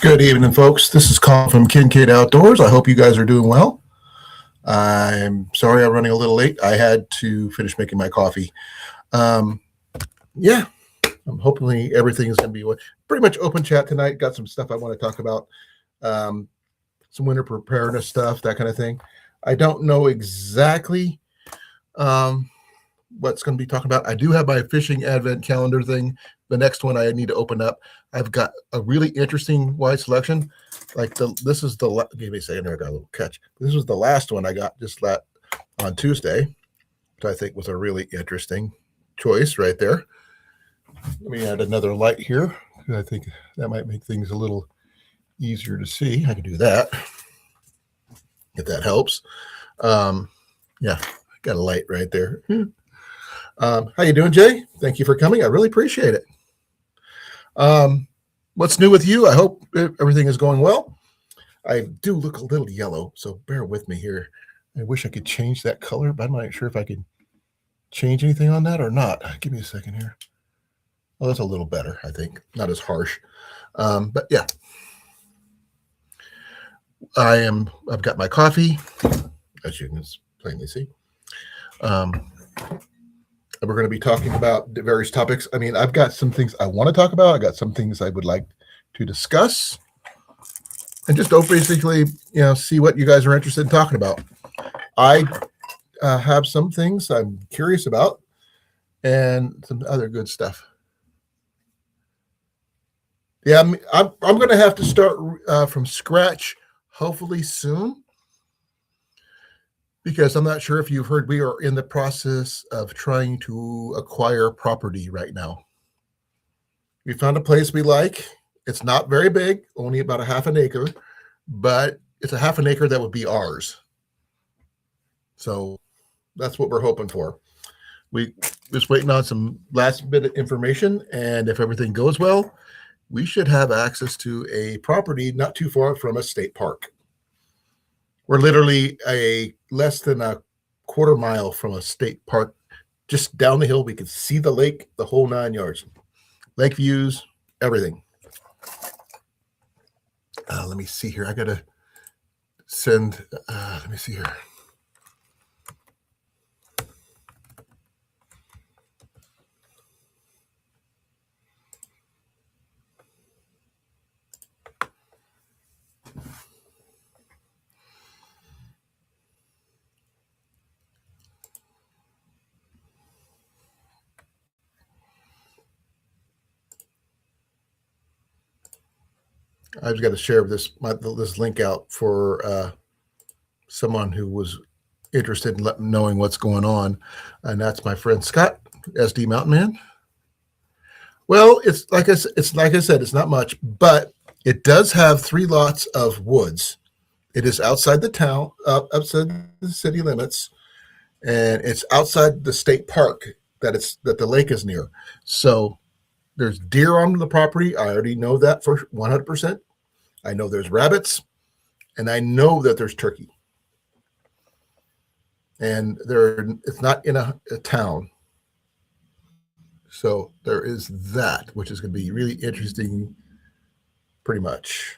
Good evening, folks. This is Colin from Kincaid Outdoors. I hope you guys are doing well. I'm sorry I'm running a little late. I had to finish making my coffee. Um, yeah, I'm hopefully everything is going to be pretty much open chat tonight. Got some stuff I want to talk about, um, some winter preparedness stuff, that kind of thing. I don't know exactly um, what's going to be talking about. I do have my fishing advent calendar thing. The next one I need to open up. I've got a really interesting wide selection. This is the give me a second here. I got a little catch. This was the last one I got just on Tuesday, which I think was a really interesting choice right there. Let me add another light here. I think that might make things a little easier to see. I can do that if that helps. Yeah, got a light right there. How you doing, Jay? Thank you for coming. I really appreciate it. What's new with you? I hope everything is going well. I do look a little yellow, so bear with me here. I wish I could change that color, but I'm not sure if I can change anything on that or not. Give me a second here. Oh, that's a little better, I think. Not as harsh. But yeah. I've got my coffee, as you can plainly see. We're going to be talking about various topics. I mean, I've got some things I want to talk about. I got some things I would like to discuss, and just basically, see what you guys are interested in talking about. I have some things I'm curious about, and some other good stuff. Yeah, I'm going to have to start from scratch, hopefully soon. Because I'm not sure if you've heard, we are in the process of trying to acquire property right now. We found a place we like. It's not very big, only about a half an acre, but it's a half an acre that would be ours. So that's what we're hoping for. We just waiting on some last bit of information, and if everything goes well, we should have access to a property not too far from a state park. We're literally less than a quarter mile from a state park. Just down the hill, we can see the lake, the whole 9 yards. Lake views, everything. Let me see here. I got to send, let me see here. I've got to share this link out for someone who was interested in knowing what's going on, and that's my friend Scott, SD Mountain Man. Well, it's like I said, it's not much, but it does have 3 lots of woods. It is outside the town, outside the city limits, and it's outside the state park that the lake is near. So there's deer on the property. I already know that for 100%. I know there's rabbits, and I know that there's turkey. And it's not in a town. So there is that, which is going to be really interesting, pretty much.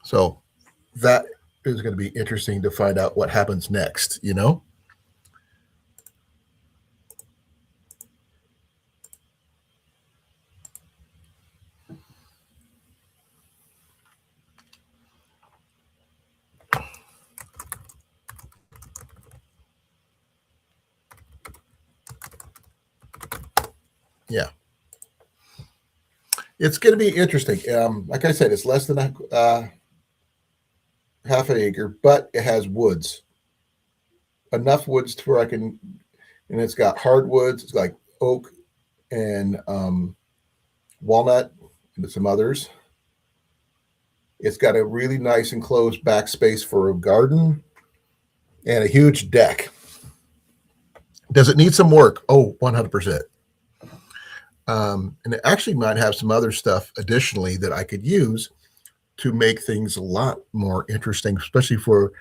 So that is going to be interesting to find out what happens next, Yeah. It's going to be interesting. Like I said, it's less than half an acre, but it has woods. Enough woods to where and it's got hardwoods. It's like oak and walnut and some others. It's got a really nice enclosed back space for a garden and a huge deck. Does it need some work? Oh, 100%. And it actually might have some other stuff additionally that I could use to make things a lot more interesting, especially for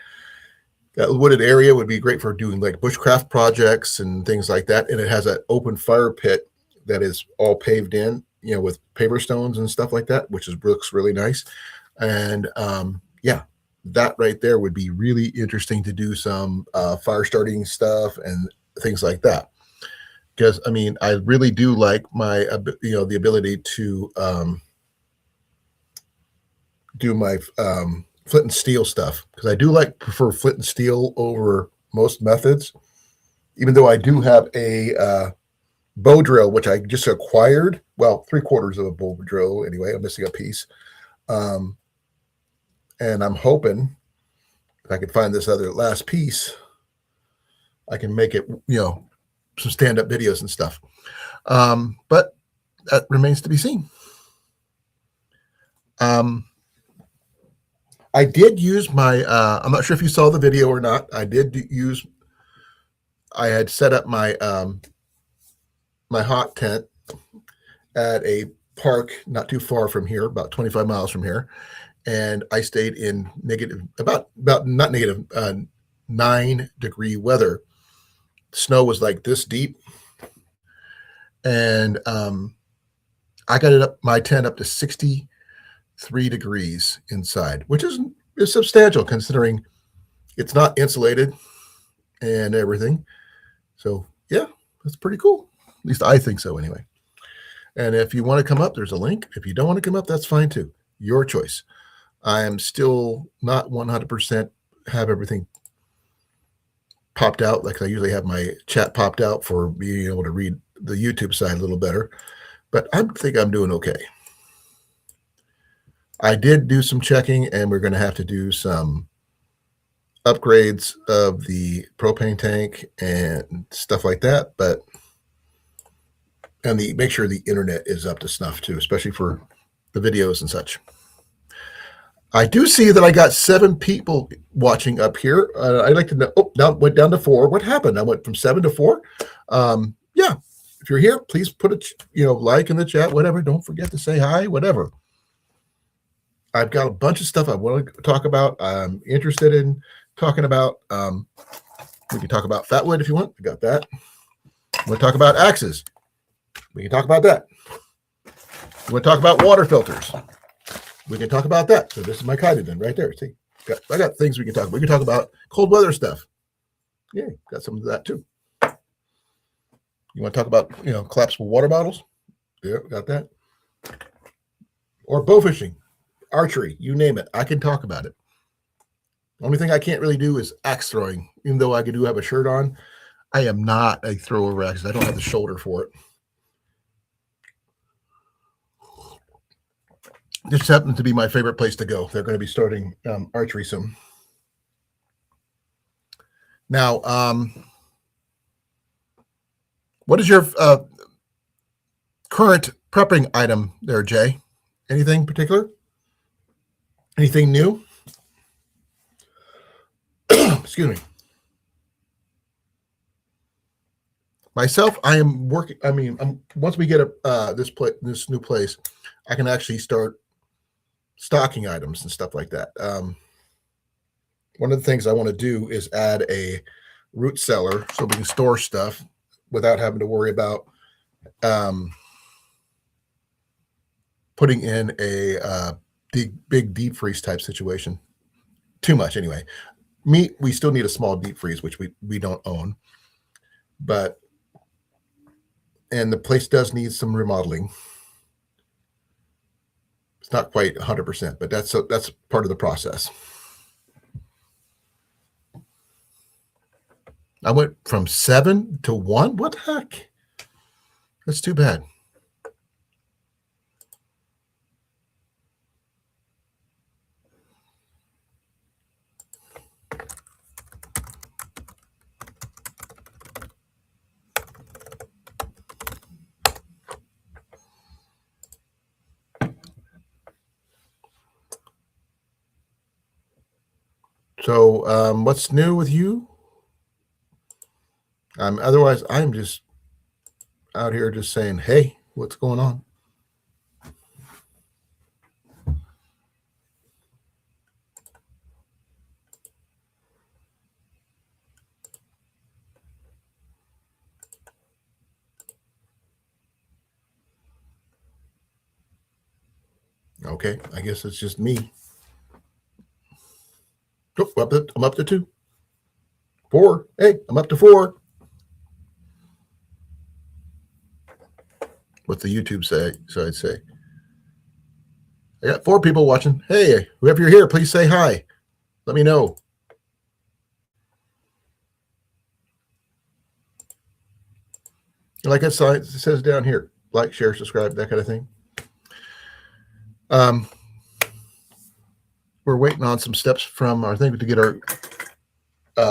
That wooded area would be great for doing like bushcraft projects and things like that. And it has an open fire pit that is all paved in, with paver stones and stuff like that, which looks really nice. And yeah, that right there would be really interesting to do some fire starting stuff and things like that. Because I mean, I really do like the ability to do my flint and steel stuff, because I do prefer flint and steel over most methods. Even though I do have a bow drill, which I just acquired. Well, 3/4 of a bow drill anyway. I'm missing a piece. Um, and I'm hoping if I can find this other last piece, I can make it, some stand-up videos and stuff. But that remains to be seen. I did use my, I'm not sure if you saw the video or not. I had set up my my hot tent at a park not too far from here, about 25 miles from here. And I stayed in about not negative, 9-degree weather. Snow was like this deep. And I got my tent up to 63 degrees inside, which is substantial considering it's not insulated and everything. So yeah, that's pretty cool. At least I think so anyway. And if you want to come up, there's a link. If you don't want to come up, that's fine too. Your choice. I am still not 100% have everything popped out. Like I usually have my chat popped out for being able to read the YouTube side a little better, but I think I'm doing okay. I did do some checking, and we're going to have to do some upgrades of the propane tank and stuff like that. And make sure the internet is up to snuff too, especially for the videos and such. I do see that I got 7 people watching up here. I'd like to know. Oh, now went down to 4. What happened? I went from 7 to 4. Yeah, if you're here, please put a like in the chat. Whatever. Don't forget to say hi. Whatever. I've got a bunch of stuff I want to talk about. I'm interested in talking about. We can talk about fatwood if you want. I got that. We'll talk about axes. We can talk about that. We'll talk about water filters. We can talk about that. So this is my Kydeton right there. See, I got things we can talk about. We can talk about cold weather stuff. Yeah, got some of that too. You want to talk about, collapsible water bottles? Yeah, got that. Or bow fishing, archery, you name it. I can talk about it. Only thing I can't really do is axe throwing. Even though I do have a shirt on, I am not a thrower of axes. I don't have the shoulder for it. This happens to be my favorite place to go. They're going to be starting archery soon. Now, what is your current prepping item there, Jay? Anything particular? Anything new? Excuse me. Myself, I am working. I mean, once we get this new place, I can actually start stocking items and stuff like that. One of the things I want to do is add a root cellar so we can store stuff without having to worry about putting in a big deep freeze type situation. Too much anyway. Meat, we still need a small deep freeze, which we don't own. And the place does need some remodeling. It's not quite 100%, but that's part of the process. I went from 7 to 1. What the heck? That's too bad. So, what's new with you? Otherwise, I'm just out here just saying, hey, what's going on? Okay, I guess it's just me. Oh, I'm up to 2. 4. Hey, I'm up to 4. What's the YouTube say? So I'd say. I got 4 people watching. Hey, whoever you're here, please say hi. Let me know. Like it says down here, like, share, subscribe, that kind of thing. We're waiting on some steps from our thing to get our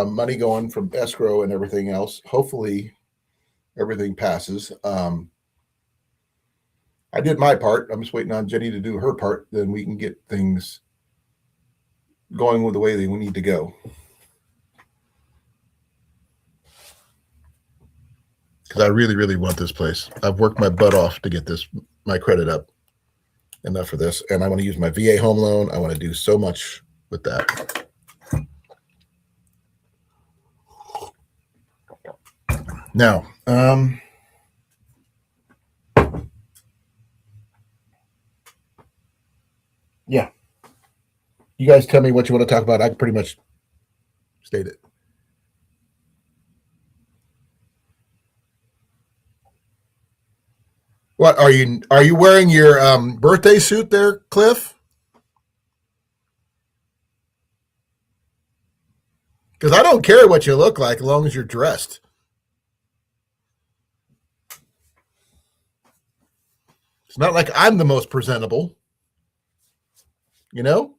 money going from escrow and everything else. Hopefully, everything passes. I did my part. I'm just waiting on Jenny to do her part. Then we can get things going with the way they need to go. Because I really, really want this place. I've worked my butt off to get my credit up enough for this. And I want to use my VA home loan. I want to do so much with that. Now, yeah. You guys tell me what you want to talk about. I can pretty much state it. What are you wearing your birthday suit there, Cliff? Because I don't care what you look like as long as you're dressed. It's not like I'm the most presentable, you know?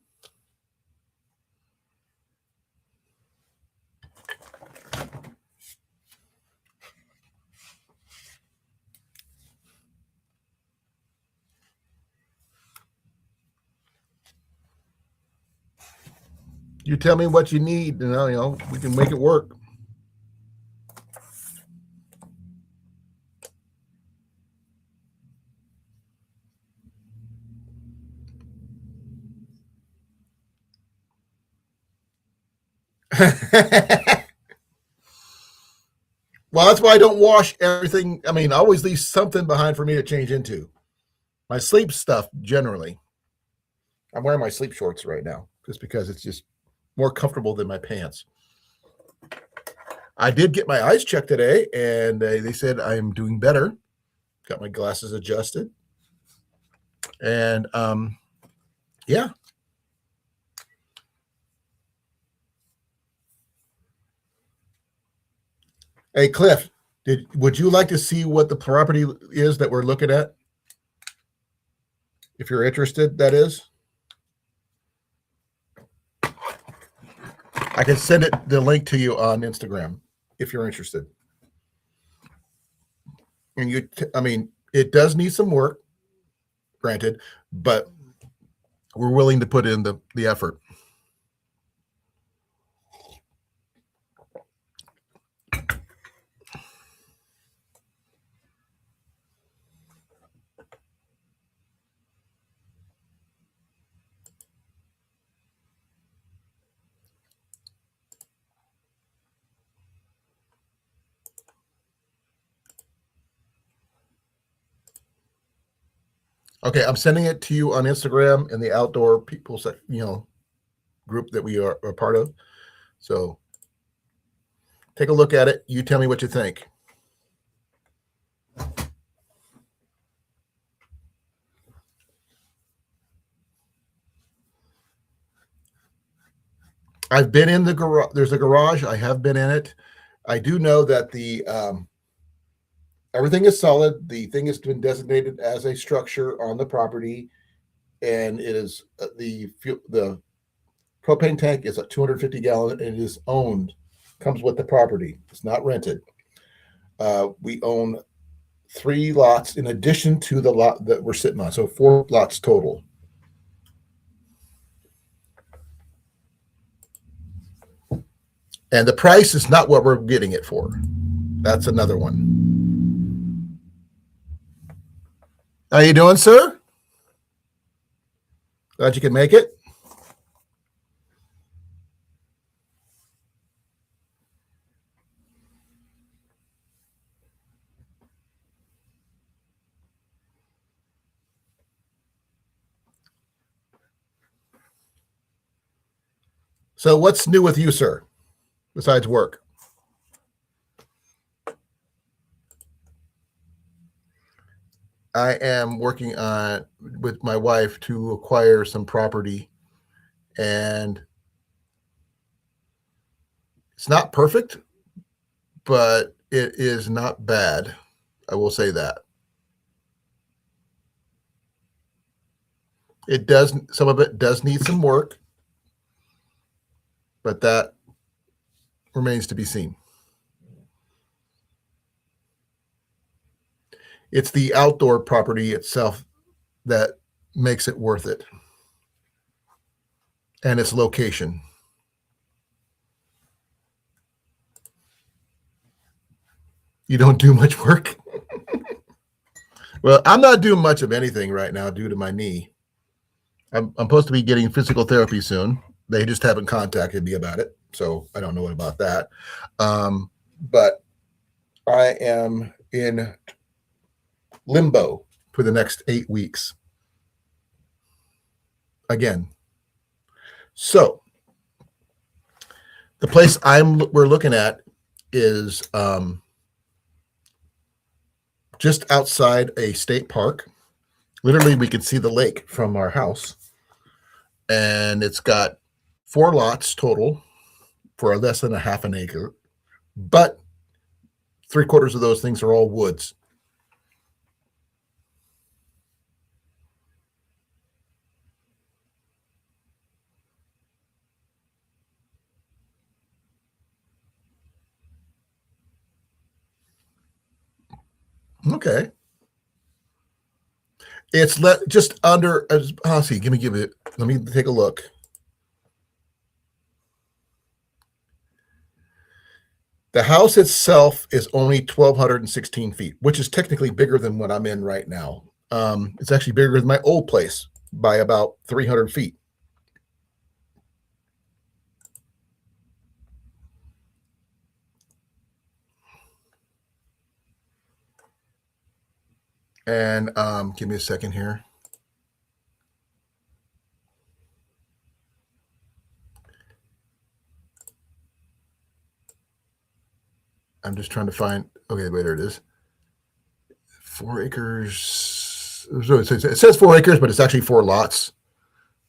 You tell me what you need, you know, we can make it work. Well, that's why I don't wash everything. I mean, I always leave something behind for me to change into. My sleep stuff, generally. I'm wearing my sleep shorts right now just because it's just more comfortable than my pants. I did get my eyes checked today, and they said I'm doing better. Got my glasses adjusted. And yeah. Hey, Cliff, would you like to see what the property is that we're looking at? If you're interested, that is. I can send the link to you on Instagram if you're interested. And I mean, it does need some work, granted, but we're willing to put in the effort. Okay, I'm sending it to you on Instagram and the outdoor people, group that we are a part of. So take a look at it. You tell me what you think. I've been in the garage. There's a garage. I have been in it. I do know that everything is solid. The thing has been designated as a structure on the property, and it is the propane tank is a 250 gallon, and it is owned. Comes with the property. It's not rented. We own 3 lots in addition to the lot that we're sitting on, so 4 lots total. And the price is not what we're getting it for. That's another one. How you doing, sir? Glad you can make it. So what's new with you, sir, besides work? I am working on with my wife to acquire some property, and it's not perfect, but it is not bad. I will say that. It does, some of it does need some work, but that remains to be seen. It's the outdoor property itself that makes it worth it, and its location. You don't do much work? Well, I'm not doing much of anything right now due to my knee. I'm supposed to be getting physical therapy soon. They just haven't contacted me about it, so I don't know about that. But I am in limbo for the next 8 weeks. Again. So the place we're looking at is just outside a state park. Literally, we can see the lake from our house, and it's got 4 lots total for less than a half an acre, but 3/4 of those things are all woods. Okay. It's just under, see, let me take a look. The house itself is only 1,216 feet, which is technically bigger than what I'm in right now. It's actually bigger than my old place by about 300 feet. And give me a second here. I'm just trying to find. Okay, wait, there it is. 4 acres. So it says 4 acres, but it's actually 4 lots.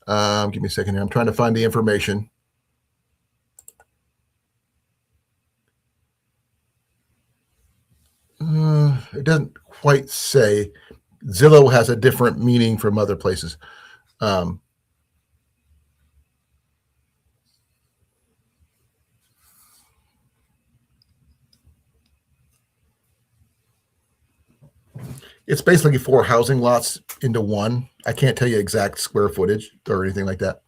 Give me a second here. I'm trying to find the information. It doesn't quite say. Zillow has a different meaning from other places. It's basically 4 housing lots into one. I can't tell you exact square footage or anything like that.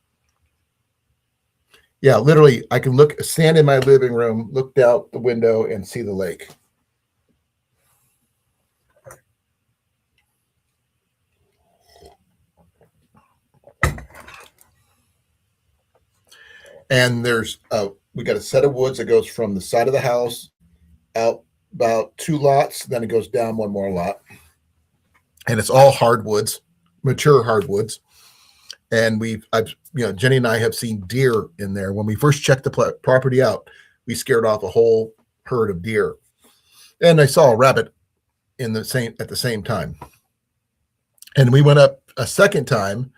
Yeah, literally, I can stand in my living room, look out the window, and see the lake. And we got a set of woods that goes from the side of the house out about 2 lots, then it goes down 1 more lot. And it's all hardwoods, mature hardwoods. And Jenny and I have seen deer in there. When we first checked the property out, we scared off a whole herd of deer. And I saw a rabbit at the same time. And we went up a second time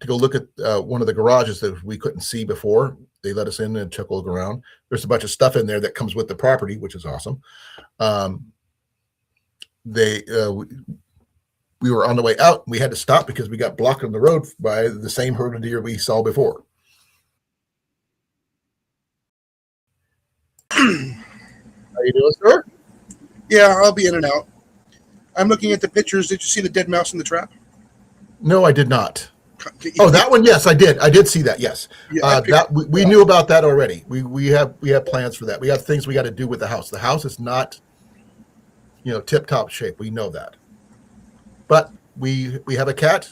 to go look at one of the garages that we couldn't see before. They let us in and took a look around. There's a bunch of stuff in there that comes with the property, which is awesome. We were on the way out. We had to stop because we got blocked on the road by the same herd of deer we saw before. How you doing, sir? Yeah, I'll be in and out. I'm looking at the pictures. Did you see the dead mouse in the trap? No, I did not. Oh, that one, yes, I did. I did see that. Yes, yeah, we knew about that already. We have plans for that. We have things we got to do with the house. The house is not, tip-top shape. We know that. But we have a cat.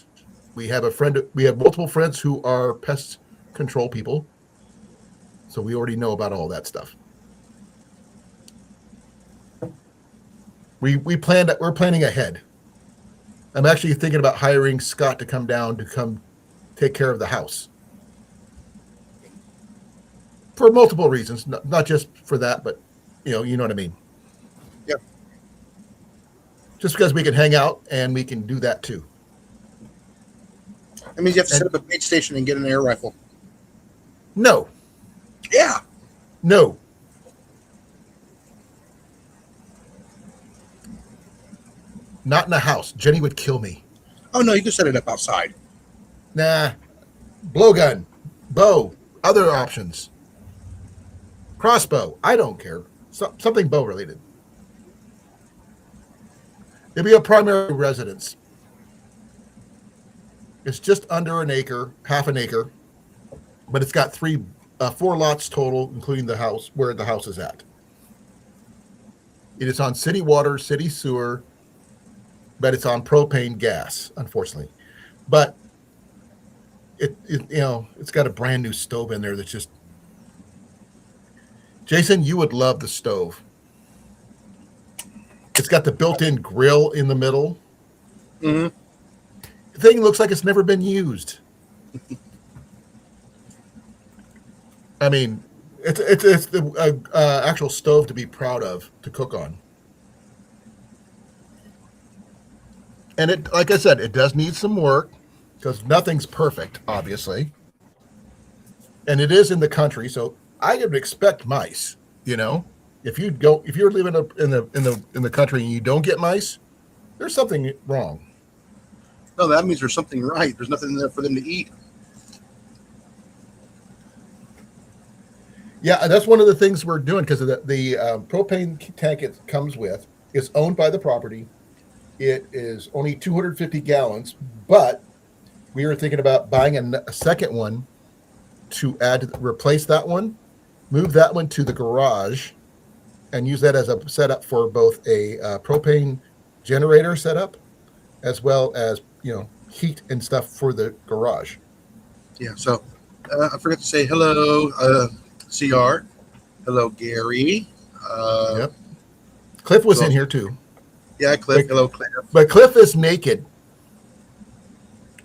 We have a friend. We have multiple friends who are pest control people. So we already know about all that stuff. We're planning ahead. I'm actually thinking about hiring Scott to come down to take care of the house. for multiple reasons, not just for that, but you know what I mean. Yeah. Just because we can hang out and we can do that too. That means you have to And set up a bait station and get an air rifle. no, Yeah. no. Not in a house. Jenny would kill me. Oh no, you can set it up outside. Nah. Blowgun, bow, other options. Crossbow. I don't care. Something bow related. It'd be a primary residence. It's just under an acre, half an acre, but it's got 4 lots total, including the house where the house is at. It is on city water, city sewer, but it's on propane gas, unfortunately. But it's got a brand new stove in there that's just. Jason, you would love the stove. It's got the built-in grill in the middle. Mm-hmm. The thing looks like it's never been used. I mean, it's the actual stove to be proud of to cook on. And it, like I said, it does need some work because nothing's perfect, obviously. And it is in the country, so I would expect mice. If you're living in the country and you don't get mice, there's something wrong. No, that means there's something right. There's nothing there for them to eat. Yeah, that's one of the things we're doing because of the propane tank it comes with is owned by the property. It is only 250 gallons, but we were thinking about buying a second one to replace that one, move that one to the garage, and use that as a setup for both a propane generator setup as well as heat and stuff for the garage. Yeah. So I forgot to say hello, CR. Hello, Gary. Yep. Cliff was in here too. Yeah, Cliff. Hello, Cliff. But Cliff is naked.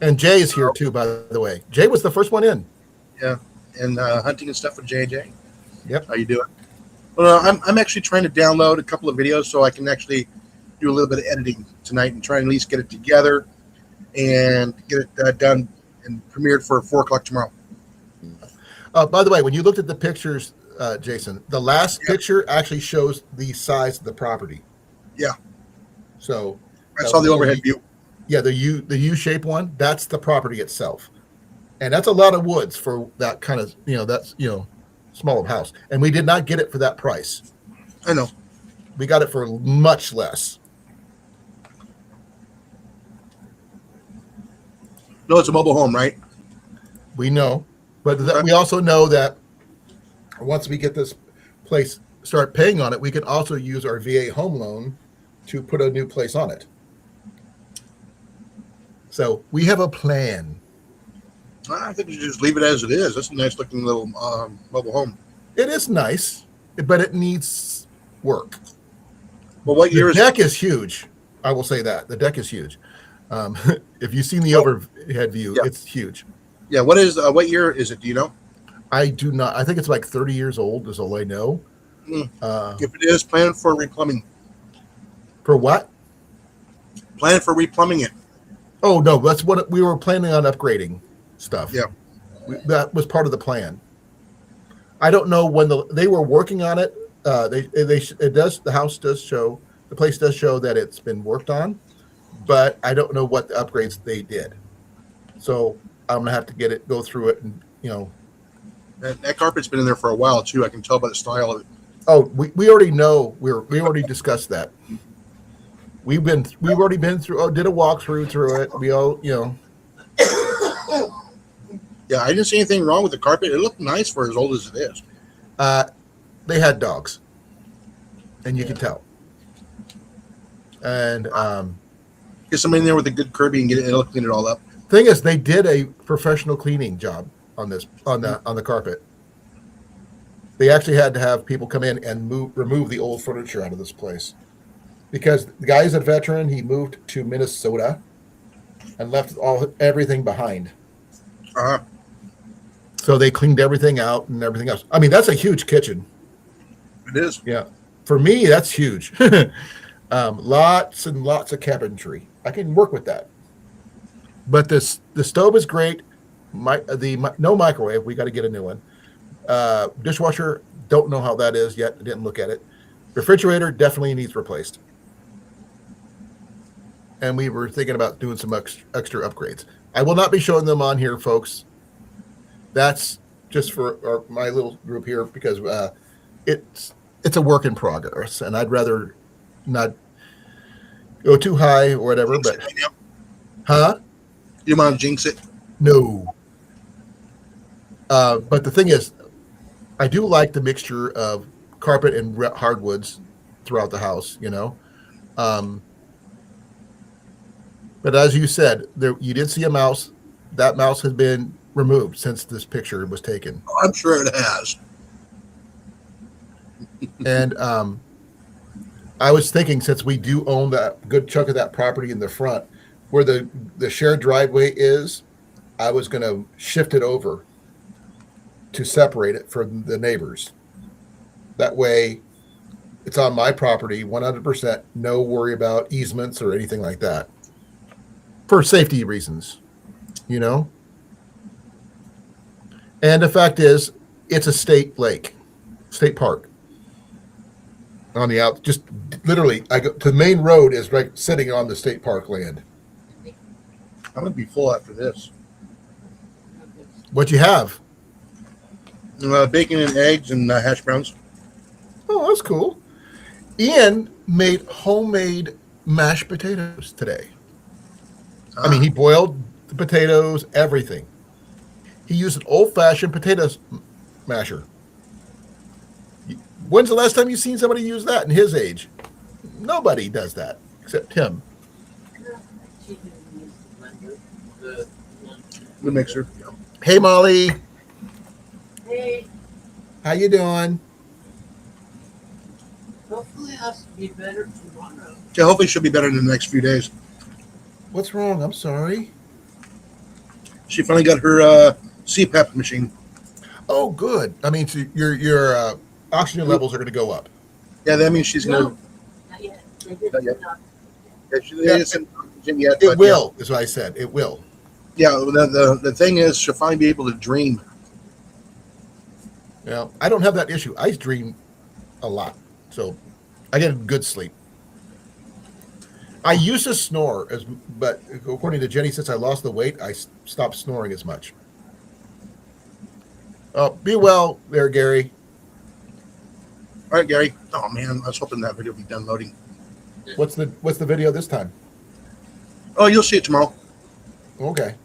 And Jay is here too, by the way. Jay was the first one in. Yeah, and hunting and stuff with JJ. Yep. How you doing? Well, I'm actually trying to download a couple of videos so I can actually do a little bit of editing tonight and try and at least get it together and get it done and premiered for 4 o'clock tomorrow. By the way, when you looked at the pictures, Jason, the last picture actually shows the size of the property. Yeah. So I saw the overhead view. Yeah, the U-shaped one, that's the property itself. And that's a lot of woods for that kind of, small of house. And we did not get it for that price. I know. We got it for much less. No, it's a mobile home, right? We know. But we also know that once we get this place, start paying on it, we can also use our VA home loan to put a new place on it. So we have a plan. I think you should just leave it as it is. That's a nice looking little mobile home. It is nice, but it needs work. Well, what year the is deck is huge. I will say that. The deck is huge. If you've seen the overhead view, it's huge. Yeah, what year is it? Do you know? I do not. I think it's like 30 years old is all I know. If it is, plan for replumbing. For what? Plan for replumbing it. Oh, no, that's what we were planning on upgrading stuff. Yeah. That was part of the plan. I don't know when they were working on it. The house does show, the place does show that it's been worked on, but I don't know what the upgrades they did. So I'm going to have to go through it and, That carpet's been in there for a while too. I can tell by the style of it. Oh, we already know. We already discussed that. We've already been through. Did a walkthrough through it. We all, Yeah, I didn't see anything wrong with the carpet. It looked nice for as old as it is. They had dogs, and you can tell. And Get somebody in there with a good Kirby and it'll clean it all up. Thing is, they did a professional cleaning job on the carpet. They actually had to have people come in and remove the old furniture out of this place. Because the guy is a veteran, he moved to Minnesota and left everything behind. So they cleaned everything out and everything else. I mean, that's a huge kitchen. It is. Yeah. For me, that's huge. Lots and lots of cabinetry. I can work with that. But the stove is great. No microwave. We got to get a new one. Dishwasher, don't know how that is yet. I didn't look at it. Refrigerator definitely needs replaced. And we were thinking about doing some extra upgrades. I will not be showing them on here, folks. That's just for my little group here because it's a work in progress, and I'd rather not go too high or whatever. Jinx but it right now. huh? You want to jinx it? No. But the thing is, I do like the mixture of carpet and hardwoods throughout the house. But as you said, you did see a mouse. That mouse has been removed since this picture was taken. Oh, I'm sure it has. And I was thinking, since we do own that good chunk of that property in the front, where the shared driveway is, I was going to shift it over to separate it from the neighbors. That way, it's on my property, 100%. No worry about easements or anything like that. For safety reasons, And the fact is, it's a state park. On the just literally, I go to the main road is right sitting on the state park land. I'm gonna be full after this. What you have? Bacon and eggs and hash browns. Oh, that's cool. Ian made homemade mashed potatoes today. I mean, he boiled the potatoes, everything. He used an old-fashioned potato masher. When's the last time you've seen somebody use that in his age? Nobody does that except him. The mixer. Hey, Molly. Hey, How you doing? hopefully I'll be better tomorrow. Yeah, hopefully she'll be better in the next few days. What's wrong? I'm sorry. She finally got her CPAP machine. Oh, good. I mean, so your oxygen levels are going to go up. Yeah, that means she's gonna. No, not yet. They didn't Not yet. knock. Yeah, she isn't oxygen yet. It but will, is what I said. It will. Yeah, the thing is, she'll finally be able to dream. Yeah, I don't have that issue. I dream a lot, so I get good sleep. I used to snore, but according to Jenny, since I lost the weight, I stopped snoring as much. Oh, be well there, Gary. All right, Gary. Oh man, I was hoping that video would be done loading. What's the video this time? Oh, you'll see it tomorrow. Okay.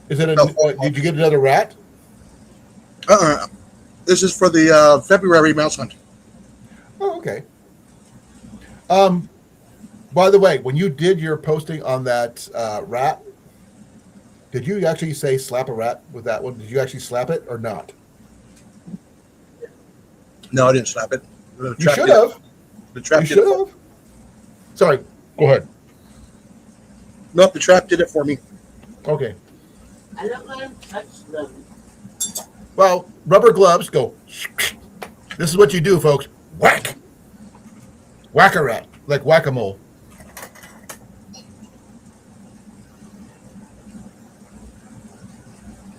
Is it Oh. did you get another rat? This is for the February mouse hunt. Oh, okay. By the way, when you did your posting on that rat, did you actually say slap a rat with that one? Did you actually slap it or not? No, I didn't slap it. The You trap should did. have. The trap You did should it. have. Sorry. Go ahead. Nope, the trap did it for me. Okay. I don't let him touch them. Well, rubber gloves go. This is what you do, folks. Whack. Whack a rat. Like whack-a-mole.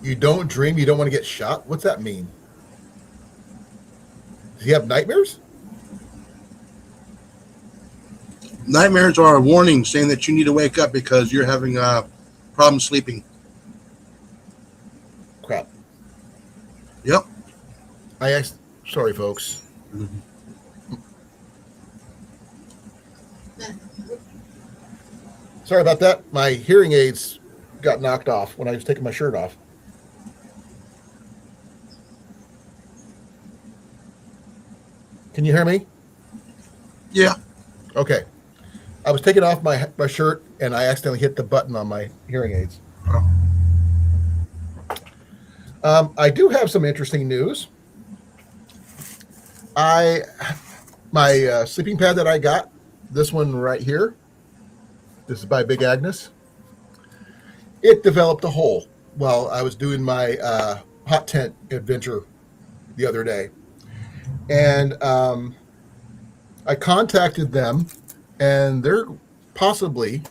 You don't dream you don't want to get shot? What's that mean? Does he have nightmares? Nightmares are a warning saying that you need to wake up because you're having problems sleeping. Crap. Yep. Sorry, folks. Sorry about that. My hearing aids got knocked off when I was taking my shirt off. Can you hear me? Yeah. Okay. I was taking off my shirt and I accidentally hit the button on my hearing aids. I do have some interesting news. My sleeping pad that I got, this one right here, this is by Big Agnes. It developed a hole while I was doing my hot tent adventure the other day, and I contacted them, and they're possibly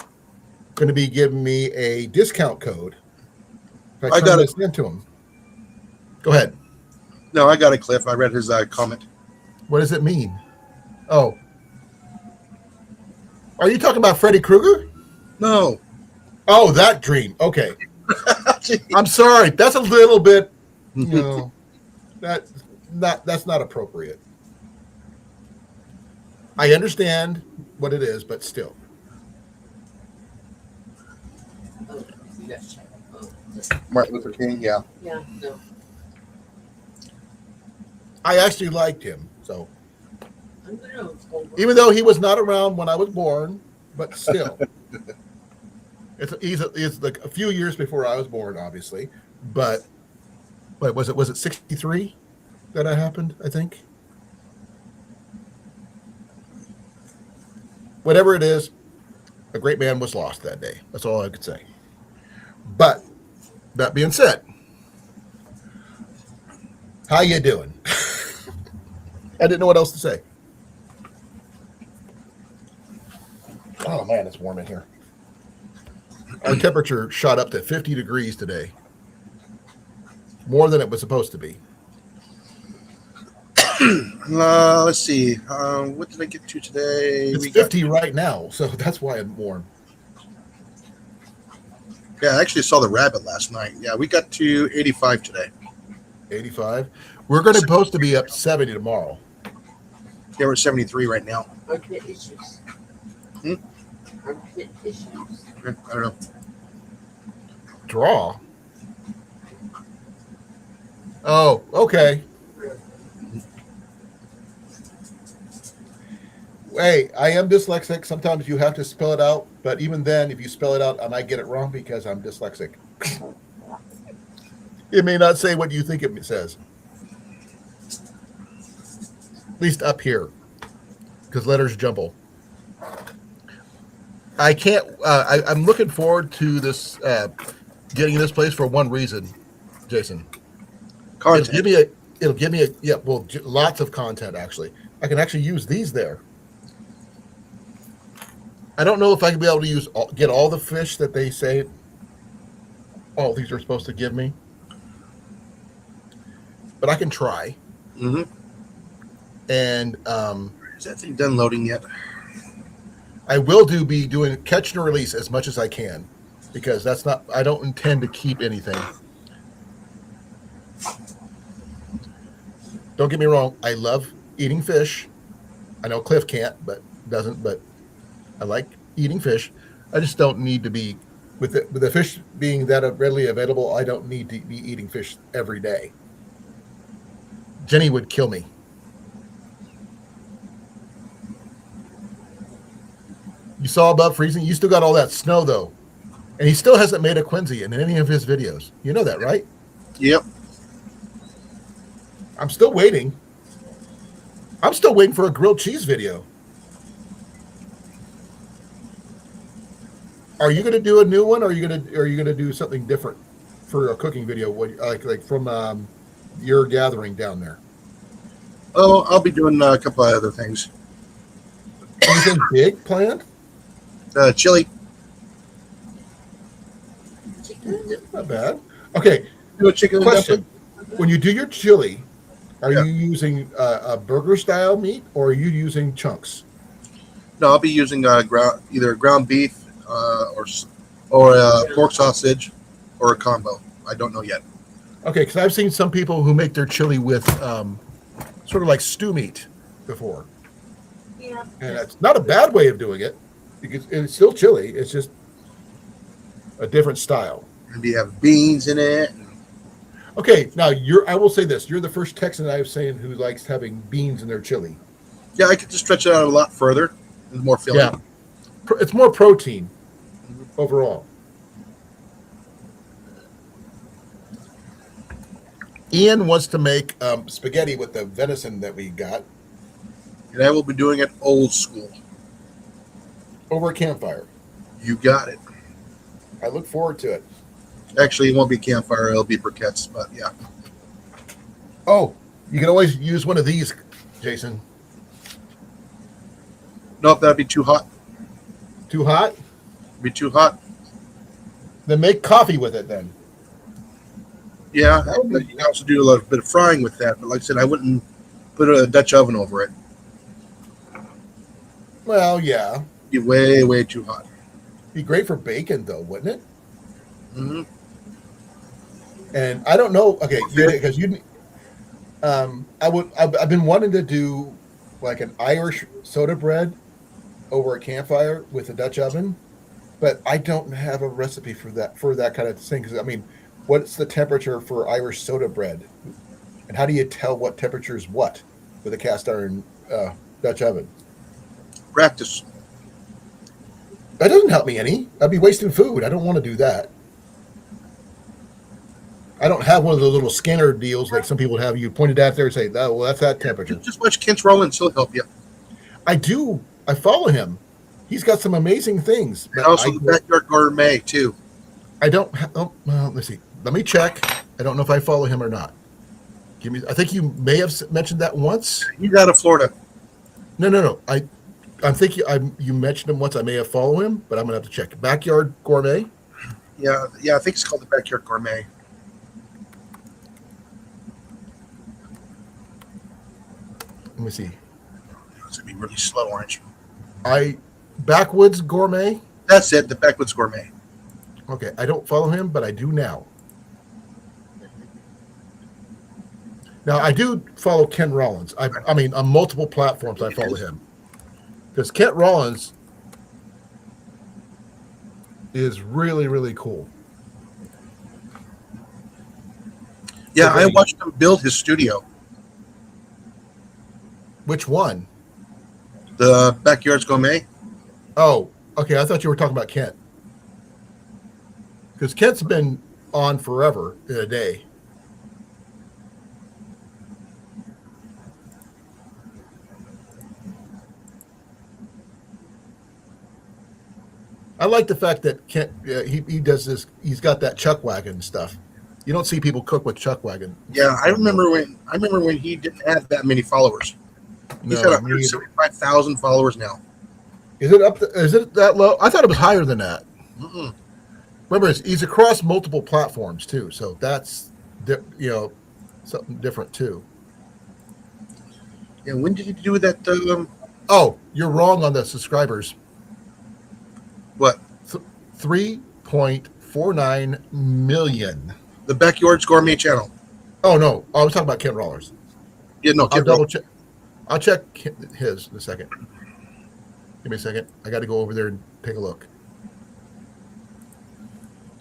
going to be giving me a discount code if I I turn got it. this into them. Go ahead. No, I got it, Cliff. I read his comment. What does it mean? Oh, are you talking about Freddy Krueger? No. Oh, that dream. Okay. I'm sorry. That's a little bit, that's not appropriate. I understand what it is, but still. Oh, you got to check. Oh, Martin Luther King, yeah. yeah, no. I actually liked him. So I'm gonna over. even though he was not around when I was born, but still. He's like a few years before I was born, obviously. But was it 63 that happened, I think? Whatever it is, a great man was lost that day. That's all I could say. But that being said, how you doing? I didn't know what else to say. Oh man, it's warm in here. Our temperature shot up to 50 degrees today. More than it was supposed to be. Let's see. What did I get to today? It's 50 right now, so that's why I'm warm. Yeah, I actually saw the rabbit last night. Yeah, we got to 85 today. 85. We're going to supposed to be up 70 tomorrow. Yeah, we're at 73 right now. Armpit issues. Hmm? Armpit issues. I don't know. Draw. Oh, okay. Hey, I am dyslexic. Sometimes you have to spell it out, but even then, if you spell it out, I might get it wrong because I'm dyslexic. It may not say what you think it says. At least up here, because letters jumble. I can't. I'm looking forward to this getting this place for one reason, Jason. Content. It'll give me lots of content actually. I can actually use these there. I don't know if I can be able to get all the fish that they say all these are supposed to give me, but I can try. Mm-hmm. And Is that thing done loading yet? I will be doing catch and release as much as I can, because I don't intend to keep anything. Don't get me wrong, I love eating fish. I know Cliff doesn't, but I like eating fish. I just don't need to be with the fish being that readily available. I don't need to be eating fish every day. Jenny would kill me. You saw above freezing. You still got all that snow though, and he still hasn't made a Quincy in any of his videos. You know that, right? Yep. I'm still waiting. I'm still waiting for a grilled cheese video. Are you going to do a new one, or are you going to do something different for a cooking video? Like from your gathering down there? Oh, I'll be doing a couple of other things. Anything big planned? Chili. Not bad. Okay. Do a chicken and Question: dumpling. when you do your chili, are you using a burger style meat, or are you using chunks? No, I'll be using either ground beef or pork sausage or a combo. I don't know yet. Okay, because I've seen some people who make their chili with sort of like stew meat before. Yeah. And that's not a bad way of doing it, because it's still chili. It's just a different style. Maybe you have beans in it. Okay, now I will say this: you're the first Texan I've seen who likes having beans in their chili. Yeah, I could just stretch it out a lot further. It's more filling. Yeah, it's more protein overall. Ian wants to make spaghetti with the venison that we got And I will be doing it old school. over a campfire. You got it. I look forward to it. Actually, it won't be campfire. It'll be briquettes, but yeah. Oh, you can always use one of these, Jason. Nope, that'd be too hot. Too hot? Be too hot. Then make coffee with it then. Yeah, That would be- you can also do a little bit of frying with that. But like I said, I wouldn't put a Dutch oven over it. Well, yeah. Be way, way too hot. Be great for bacon though, wouldn't it? Mm-hmm. And I don't know. Okay, because I've been wanting to do like an Irish soda bread over a campfire with a Dutch oven, but I don't have a recipe for that kind of thing. Because I mean, what's the temperature for Irish soda bread, and how do you tell what temperature is what with a cast iron Dutch oven? Practice. That doesn't help me any. I'd be wasting food. I don't want to do that. I don't have one of the little scanner deals like some people have. You pointed out there and say, "Oh, well, that's that temperature." Just watch Kent Rollins. He'll help you. I do. I follow him. He's got some amazing things. And also the Backyard Gourmet too. I don't. Oh, well, let's see. Let me check. I don't know if I follow him or not. Give me. I think you may have mentioned that once. He's out of Florida. No. I'm thinking you mentioned him once. I may have followed him, but I'm gonna have to check. Backyard Gourmet. Yeah. I think it's called the Backyard Gourmet. Let me see. It's gonna be really slow, aren't you? Backwoods Gourmet. That's it. The Backwoods Gourmet. Okay, I don't follow him, but I do now. Now I do follow Ken Rollins. I mean, on multiple platforms, I follow him because Kent Rollins is really, really cool. Yeah, Okay. I watched him build his studio. Which one? The Backyards Gourmet. Oh, okay. I thought you were talking about Kent because Kent's been on forever in a day. I like the fact that Kent he does this. He's got that chuck wagon stuff. You don't see people cook with chuck wagon. Yeah, I remember when he didn't have that many followers. He's got 175,000 followers now. Is it up? Is it that low? I thought it was higher than that. Mm-mm. Remember, he's across multiple platforms too, so that's something different too. Yeah, when did he do that? Oh, you're wrong on the subscribers. What? 3.49 million. The Backyards Gourmet channel. Oh no, I was talking about Ken Rollers. Yeah, no, I'll double check. I'll check his in a second. Give me a second. I got to go over there and take a look.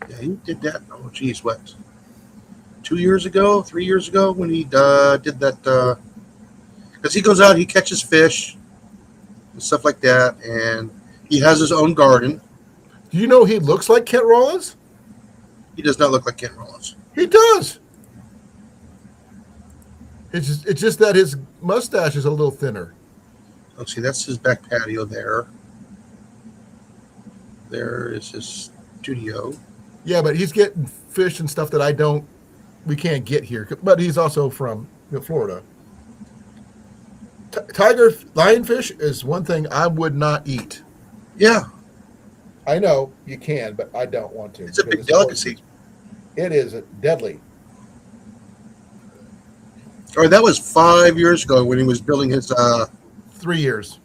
Yeah, he did that. Oh, geez, what? 2 years ago, 3 years ago, when he did that. Because he goes out, he catches fish and stuff like that, and he has his own garden. Do you know he looks like Kent Rollins? He does not look like Kent Rollins. He does. It's just that his mustache is a little thinner. Let's see, that's his back patio there. There is his studio. Yeah, but he's getting fish and stuff that we can't get here. But he's also from Florida. Tiger lionfish is one thing I would not eat. Yeah, I know you can, but I don't want to. it's a big delicacy. It is deadly. Or that was 5 years ago when he was building his. 3 years.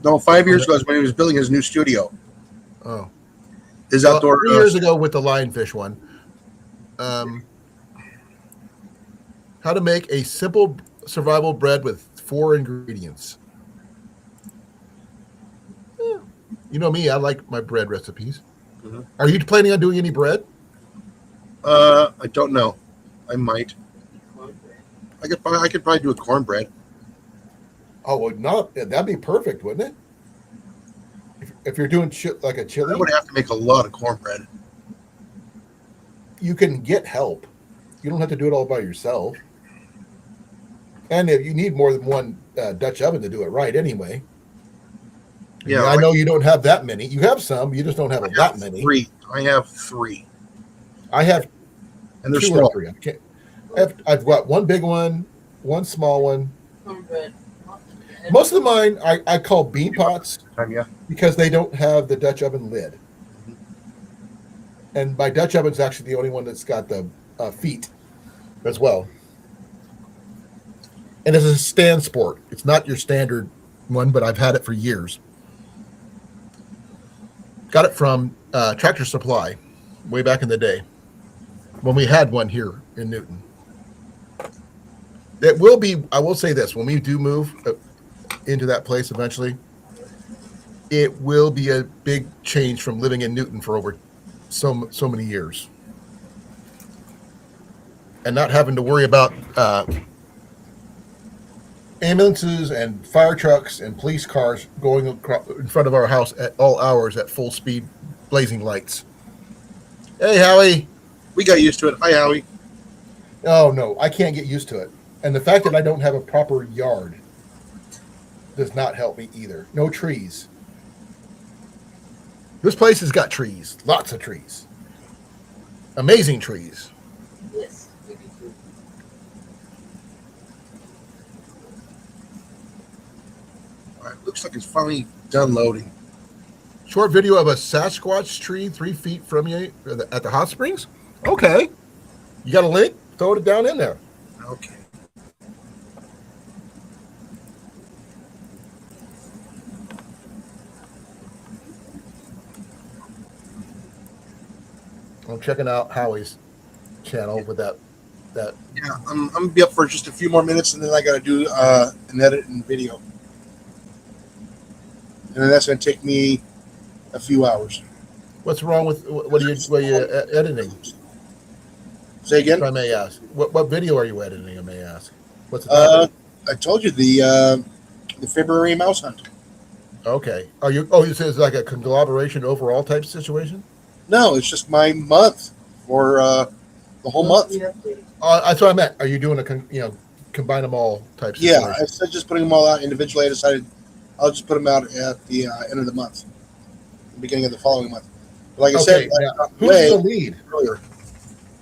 No, 5 years ago is when he was building his new studio. Oh, His outdoor. 3 years ago with the lionfish one. How to make a simple survival bread with 4 ingredients. You know me, I like my bread recipes. Mhm. Are you planning on doing any bread? I don't know. I might. I could probably do a cornbread. Oh, well, not that'd be perfect, wouldn't it? If you're doing like a I chili, would have to make a lot of cornbread. you can get help. You don't have to do it all by yourself. And if you need more than one Dutch oven to do it right, anyway. Yeah, I know you don't have that many. You have some. You just don't have that many. Three. I have three, I have and they're 2 or small. 3. I've got one big one, one small one. Cornbread. Most of mine I call bean pots Time, yeah. because they don't have the Dutch oven lid. And my Dutch oven's actually the only one that's got the feet as well. And it's a stand sport. It's not your standard one, but I've had it for years. Got it from Tractor Supply way back in the day when we had one here in Newton. It will be, I will say this, when we do move into that place eventually, it will be a big change from living in Newton for over so many years. And not having to worry about ambulances and fire trucks and police cars going in front of our house at all hours at full speed, blazing lights. Hey, Howie. We got used to it. Hi, Howie. Oh, no, I can't get used to it. And the fact that I don't have a proper yard does not help me either. No trees. This place has got trees, lots of trees. Amazing trees. Yes, we do too. All right, looks like it's finally done loading. Short video of a Sasquatch tree 3 feet from you at the hot springs? Okay. You got a link? Throw it down in there. Okay. I'm checking out Howie's channel with that. Yeah, I'm gonna be up for just a few more minutes, and then I gotta do an edit and video, and then that's gonna take me a few hours. What's wrong with what are you editing? Say again? If I may ask. What video are you editing? I may ask. What's the topic? I told you the February mouse hunt. Okay. Are you? Oh, you say it's like a conglomeration overall type situation? No, it's just my month for the whole month. That's what I meant. Are you doing combine them all type situation? Yeah, instead of just putting them all out individually, I decided I'll just put them out at the end of the month, the beginning of the following month. But like I said, who's in the lead? Earlier.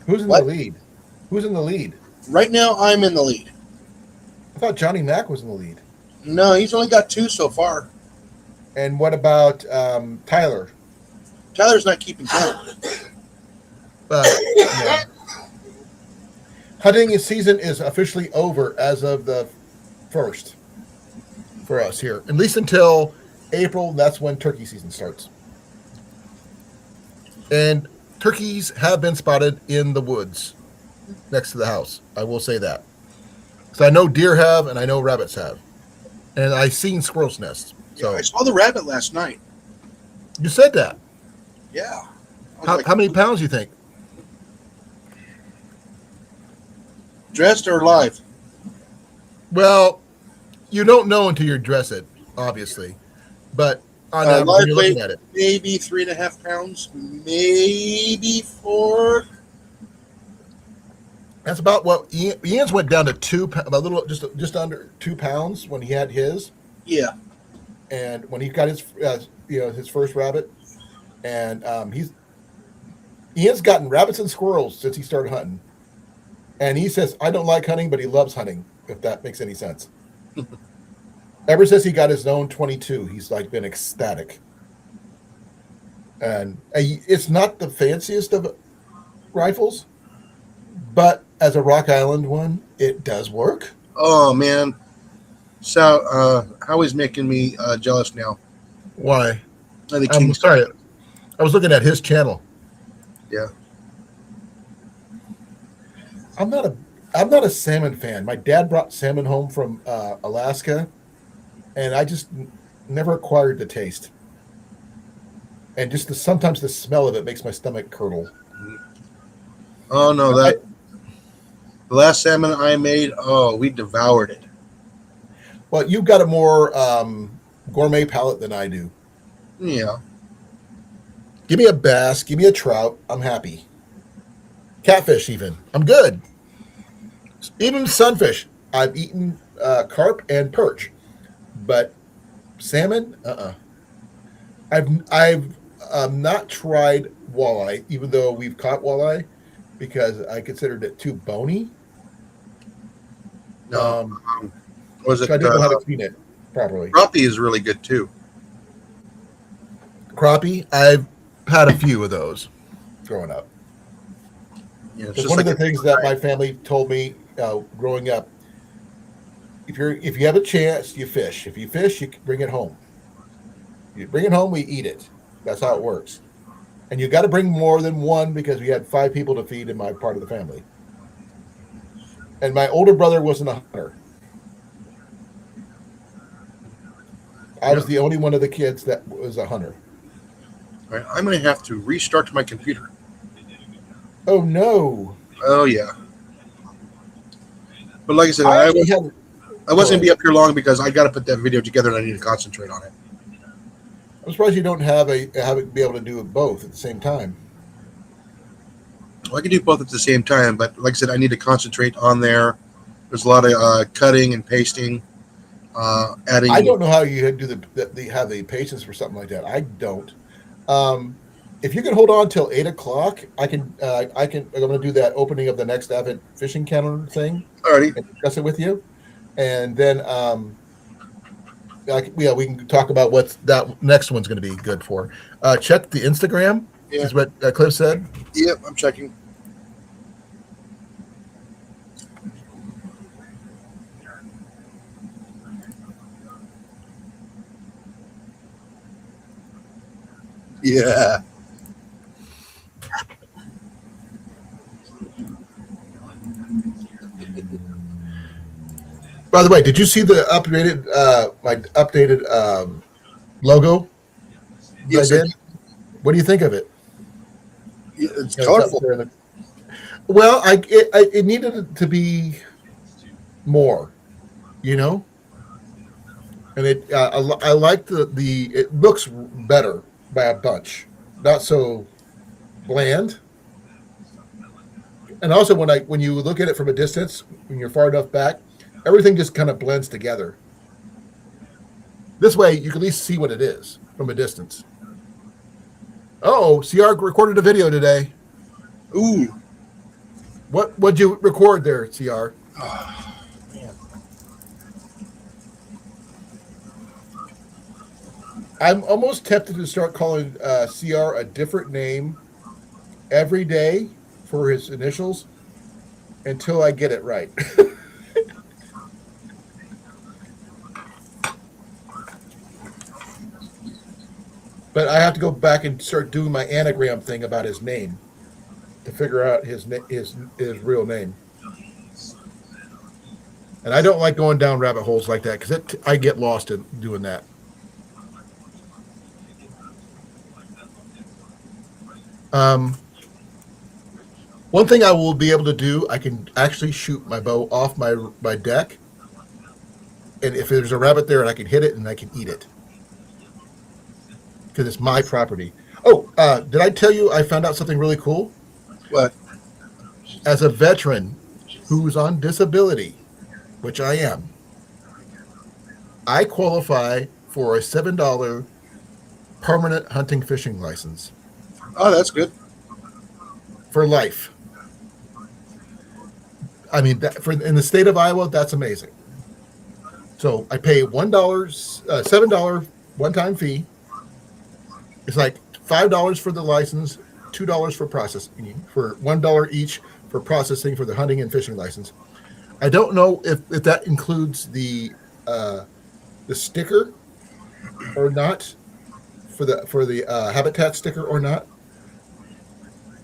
Who's in the lead? Who's in the lead? Right now, I'm in the lead. I thought Johnny Mack was in the lead. No, he's only got 2 so far. And what about Tyler? Tyler's not keeping count. Yeah. Hunting season is officially over as of the 1st for us here, at least until April. That's when turkey season starts. And turkeys have been spotted in the woods next to the house. I will say that. So I know deer have, and I know rabbits have. And I've seen squirrel's nests. So Yeah, I saw the rabbit last night. you said that. Yeah. How many pounds do you think? Dressed or live? Well, you don't know until you dress it, obviously. But on average, when Live you're weight, looking at it. maybe 3.5 pounds, maybe 4. That's about what Ian's went down to 2 pounds, a little, just under 2 pounds when he had his, Yeah. and when he got his, his first rabbit, and Ian's gotten rabbits and squirrels since he started hunting, and he says I don't like hunting, but he loves hunting. If that makes any sense. Ever since he got his own 22, he's like been ecstatic, and it's not the fanciest of rifles, but as a Rock Island one, it does work. Oh man. So Howie's making me jealous now. Why? The I'm King's sorry. I was looking at his channel. Yeah. I'm not a salmon fan. My dad brought salmon home from Alaska, and I just never acquired the taste. And just sometimes the smell of it makes my stomach curdle. Oh no, the last salmon I made, we devoured it. Well, you've got a more gourmet palate than I do. Yeah. Give me a bass, give me a trout, I'm happy. Catfish, even, I'm good. Even sunfish, I've eaten carp and perch, but salmon, I've not tried walleye, even though we've caught walleye, because I considered it too bony. No, was it So I didn't know how to clean it properly. crappie is really good too. Crappie, I've had a few of those growing up. Yeah, it's Because just one of like the things that my family told me growing up, if you have a chance, you fish. If you fish, you bring it home. You bring it home, we eat it. That's how it works. And you got to bring more than one because we had 5 people to feed in my part of the family. And my older brother wasn't a hunter. I was the only one of the kids that was a hunter. All right, I'm going to have to restart my computer. Oh no! Oh yeah. But like I said, I I actually wasn't had. going to be up here long because I got to put that video together and I need to concentrate on it. I'm surprised you don't have it be able to do both at the same time. Well, I can do both at the same time, but like I said, I need to concentrate on there. There's a lot of cutting and pasting, adding. I don't know how you do have the patience for something like that. I don't. If you can hold on till 8 o'clock, I can. I'm going to do that opening of the next Avid fishing calendar thing Alrighty. and discuss it with you, and then we can talk about what that next one's going to be good for. Check the Instagram. Yeah. Is what Cliff said. Yep, I'm checking. Yeah. By the way, did you see the upgraded my updated logo? Yes, I did. What do you think of it? It's You know, colorful. Well, it needed to be more, you know, and I like the it looks better by a bunch, not so bland. And also when you look at it from a distance, when you're far enough back, everything just kind of blends together. This way, you can at least see what it is from a distance. Oh, CR recorded a video today. Ooh. What'd you record there, CR? Man. I'm almost tempted to start calling CR a different name every day for his initials until I get it right. But I have to go back and start doing my anagram thing about his name to figure out his real name. And I don't like going down rabbit holes like that because I get lost in doing that. One thing I will be able to do, I can actually shoot my bow off my deck, and if there's a rabbit there, and I can hit it and I can eat it because it's my property. Oh, did I tell you I found out something really cool? What? As a veteran who's on disability, which I am, I qualify for a $7 permanent hunting fishing license Oh, that's good. for life. I mean, in the state of Iowa, that's amazing. So I pay $7 one-time fee. It's like $5 for the license, $2 for processing, for $1 each for processing for the hunting and fishing license. I don't know if that includes the sticker or not, for the habitat sticker or not.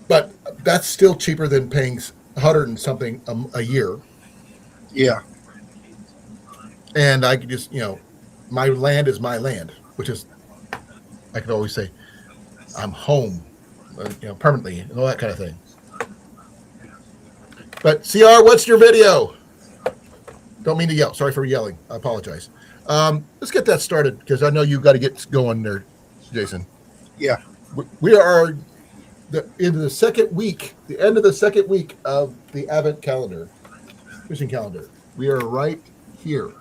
But that's still cheaper than paying 100 and something a year. Yeah. And I could just, my land is my land, which is, I could always say, I'm home, permanently, and all that kind of thing. But CR, what's your video? Don't mean to yell. Sorry for yelling. I apologize. Let's get that started because I know you've got to get going there, Jason. Yeah. We are in the second week, the end of the second week of the Advent calendar, fishing calendar. We are right here.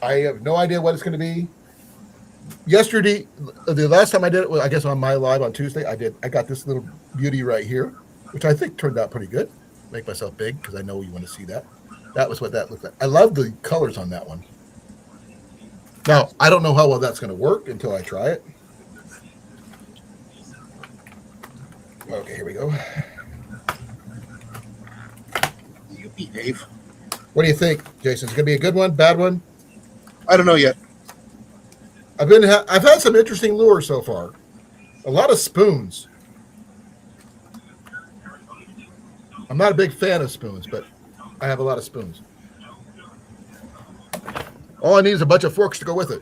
I have no idea what it's going to be. Yesterday, the last time I did it, I guess on my live on Tuesday, I got this little beauty right here, which I think turned out pretty good. make myself big because I know you want to see that. That was what that looked like. I love the colors on that one. Now, I don't know how well that's going to work until I try it. Okay, here we go. You beat Dave. What do you think, Jason? Is it going to be a good one, bad one? I don't know yet. I've had some interesting lures so far. A lot of spoons. I'm not a big fan of spoons, but I have a lot of spoons. All I need is a bunch of forks to go with it.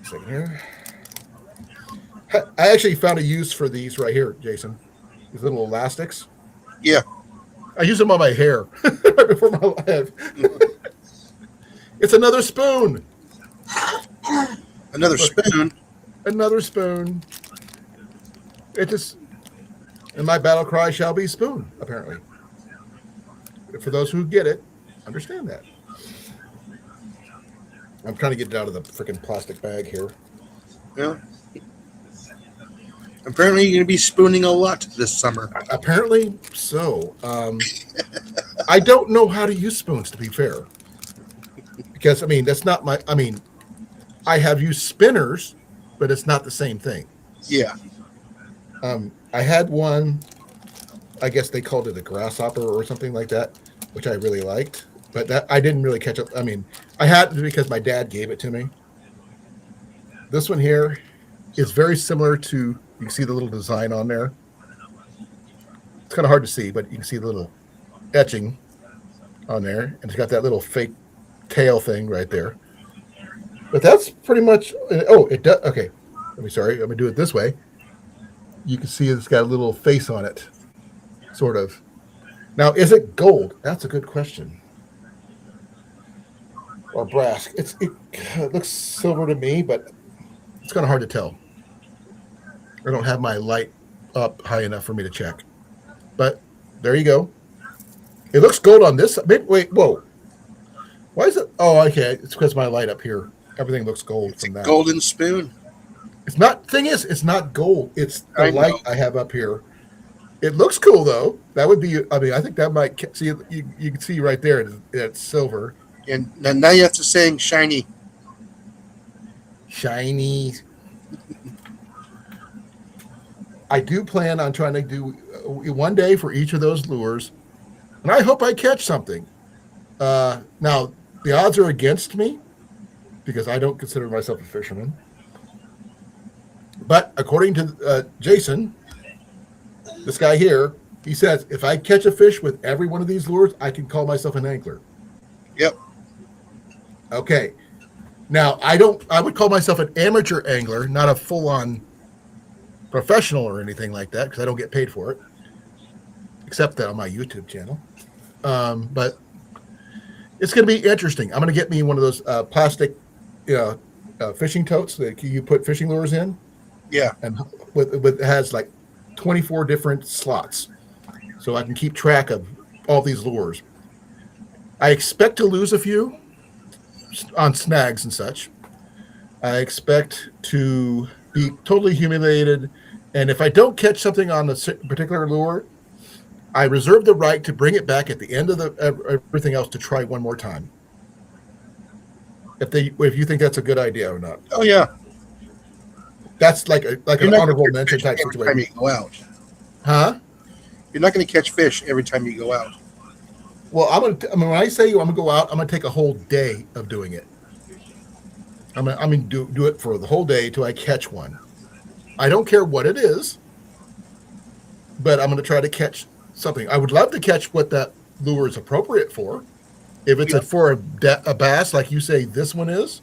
Second here. I actually found a use for these right here, Jason. These little elastics. Yeah. I use them on my hair right before my live. It's another spoon. Another spoon. Another spoon. It just, and my battle cry shall be spoon, apparently. For those who get it, understand that. I'm trying to get it out of the freaking plastic bag here. Yeah. Apparently, you're going to be spooning a lot this summer. Apparently so. I don't know how to use spoons, to be fair. Because, I mean, that's not my, I mean, I have used spinners, but it's not the same thing. Yeah. I had one, I guess they called it a grasshopper or something like that, which I really liked. But that I didn't really catch up. I mean, I had it because my dad gave it to me. This one here is very similar to, you can see the little design on there. It's kind of hard to see, but you can see the little etching on there. And it's got that little fake tail thing right there. But that's pretty much, oh, it does, okay. Let me, sorry, let me do it this way. You can see it's got a little face on it, sort of. Now, is it gold? That's a good question. Or brass. It looks silver to me, but it's kind of hard to tell. I don't have my light up high enough for me to check. But there you go. It looks gold on this. Wait, whoa. Why is it? Oh, okay. It's because my light up here. Everything looks gold from that. Golden spoon. It's not. Thing is, it's not gold. It's the I light know. I have up here. It looks cool though. That would be. I mean, I think that might see. You can see right there. It's silver. And now you have to sing shiny. Shiny. I do plan on trying to do one day for each of those lures, and I hope I catch something. Now, the odds are against me because I don't consider myself a fisherman. But according to Jason, this guy here, he says if I catch a fish with every one of these lures, I can call myself an angler. Yep. Okay. Now, I would call myself an amateur angler, not a full-on professional or anything like that, because I don't get paid for it, except that on my YouTube channel. But it's going to be interesting. I'm going to get me one of those plastic, fishing totes that you put fishing lures in. Yeah. And it has like 24 different slots, so I can keep track of all these lures. I expect to lose a few on snags and such. I expect to be totally humiliated, and if I don't catch something on a particular lure, I reserve the right to bring it back at the end of everything else to try one more time. If you think that's a good idea or not. Oh yeah. That's like an honorable mention type every time situation. you go out. Huh? You're not going to catch fish every time you go out. Well, when I say I'm gonna go out, I'm gonna take a whole day of doing it. I'm gonna do it for the whole day till I catch one. I don't care what it is, but I'm gonna try to catch something. I would love to catch what that lure is appropriate for. If it's for a bass, like you say this one is,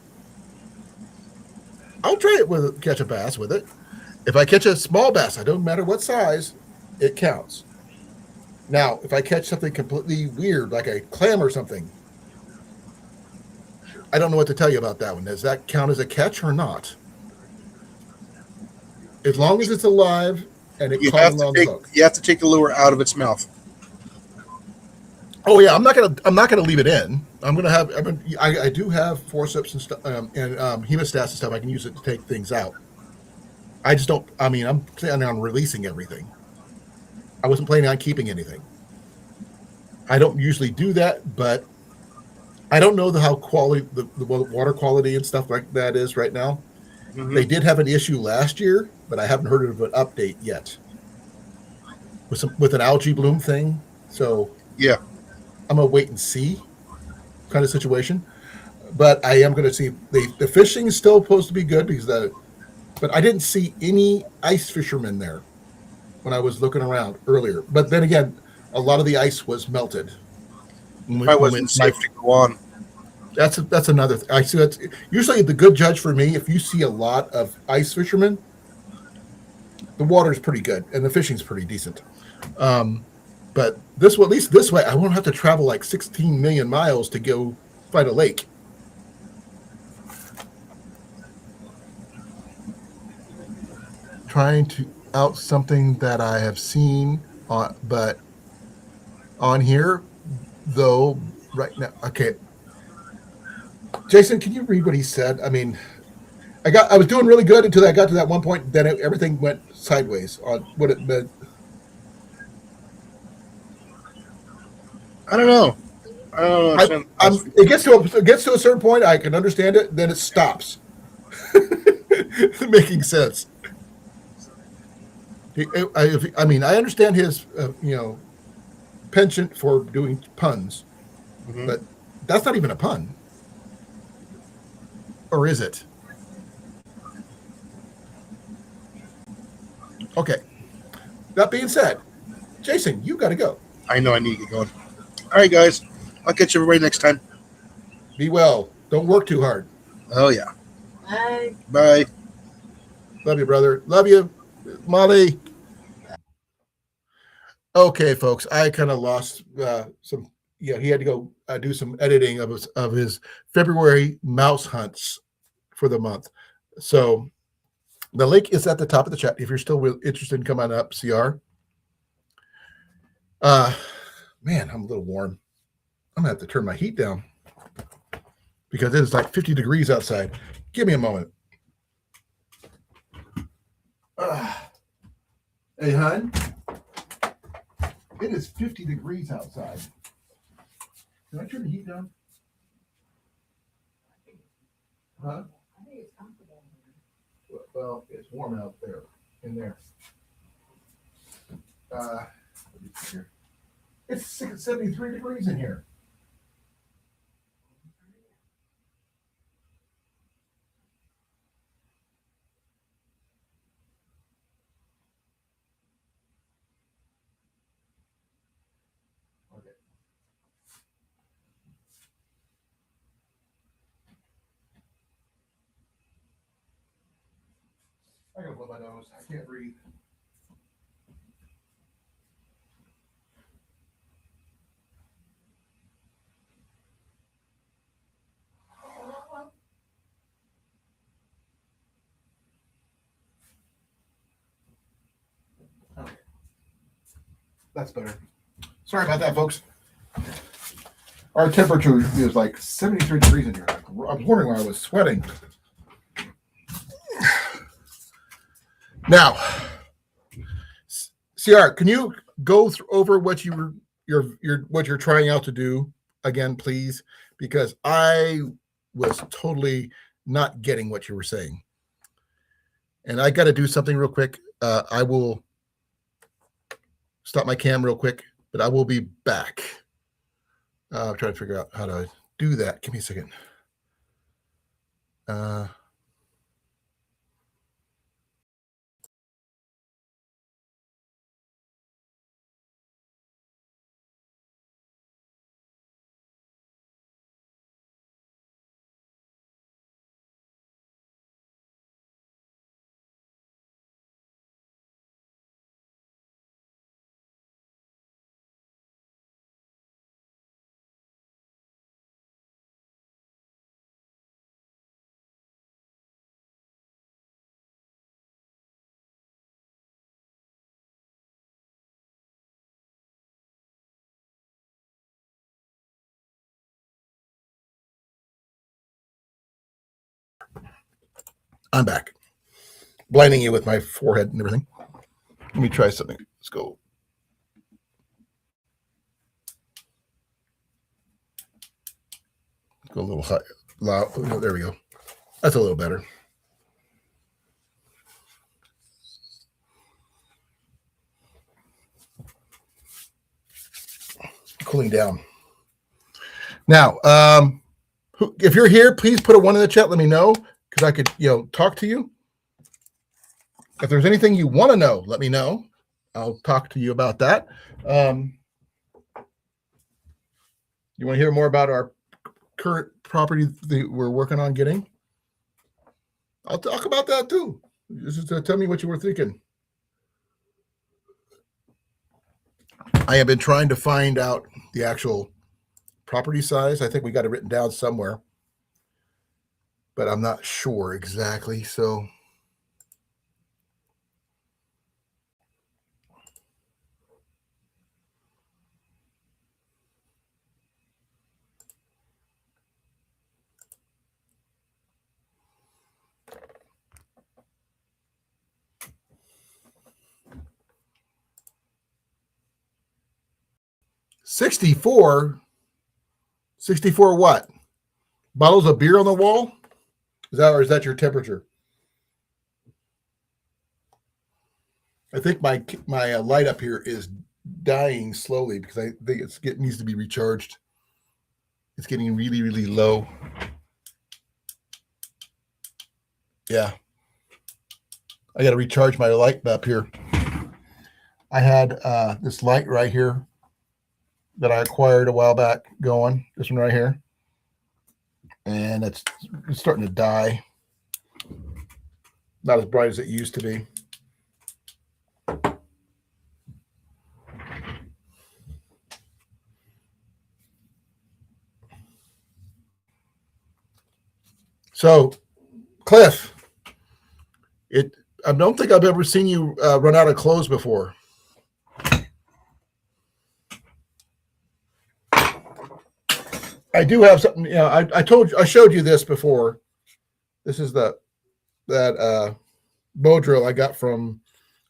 I'll try it catch a bass with it. If I catch a small bass, I don't matter what size, it counts. Now, if I catch something completely weird, like a clam or something, I don't know what to tell you about that one. Does that count as a catch or not? As long as it's alive and it caught along the hook. You have to take the lure out of its mouth. Oh yeah, I'm not gonna leave it in. I do have forceps and stuff and hemostats and stuff. I can use it to take things out. I just don't. I mean, I'm planning on releasing everything. I wasn't planning on keeping anything. I don't usually do that, but I don't know how quality the water quality and stuff like that is right now. Mm-hmm. They did have an issue last year, but I haven't heard of an update yet with an algae bloom thing. So Yeah. I'm gonna wait and see kind of situation. But I am gonna see the fishing is still supposed to be good but I didn't see any ice fishermen there when I was looking around earlier. But then again, a lot of the ice was melted. I wasn't safe to go on. That's another thing. I see that's usually the good judge for me. If you see a lot of ice fishermen, the water's pretty good and the fishing's pretty decent. But at least this way, I won't have to travel like 16 million miles to go find a lake. Trying to out something that I have seen, but on here though right now. Okay, Jason, can you read what he said? I mean, I was doing really good until I got to that one point. Then everything went sideways on what it meant. I don't know. It gets to a certain point. I can understand it. Then it stops making sense. I mean, I understand his penchant for doing puns, Mm-hmm. but that's not even a pun, or is it? Okay. That being said, Jason, you got to go. I know I need to get going. All right, guys. I'll catch everybody next time. Be well. Don't work too hard. Oh, yeah. Bye. Bye. Love you, brother. Love you, Molly. Okay, folks. I kind of lost some. Yeah, he had to go do some editing of his February mouse hunts for the month. So the link is at the top of the chat. If you're still interested in coming up, CR. Man, I'm a little warm. I'm gonna have to turn my heat down because it is like 50 degrees outside. Give me a moment. Hey, hon. It is 50 degrees outside. Can I turn the heat down? Huh? I think it's comfortable here. Well, it's warm out there, in there. It's 73 degrees in here. Okay. I gotta blow my nose. I can't breathe. Okay. That's better. Sorry about that, folks. Our temperature is like 73 degrees in here. I was wondering why I was sweating. Now, CR, can you go over what you're trying out to do again, please? Because I was totally not getting what you were saying, and I got to do something real quick. I will stop my cam real quick, but I will be back. I'm trying to figure out how to do that. Give me a second. I'm back. Blinding you with my forehead and everything. Let me try something. Let's go. Go a little high, loud. Oh, there we go. That's a little better. Cooling down. Now, if you're here, please put a 1 in the chat. Let me know because I could, talk to you. If there's anything you want to know, let me know. I'll talk to you about that. You want to hear more about our current property that we're working on getting? I'll talk about that too. Just tell me what you were thinking. I have been trying to find out the actual property size. I think we got it written down somewhere, but I'm not sure exactly. So $64 what? Bottles of beer on the wall? Is that your temperature? I think my light up here is dying slowly because I think it needs to be recharged. It's getting really, really low. Yeah. I got to recharge my light up here. I had this light right here that I acquired a while back going. This one right here. And it's starting to die. Not as bright as it used to be. So, Cliff, I don't think I've ever seen you run out of clothes before. I do have something. I showed you this before. This is that bow drill I got from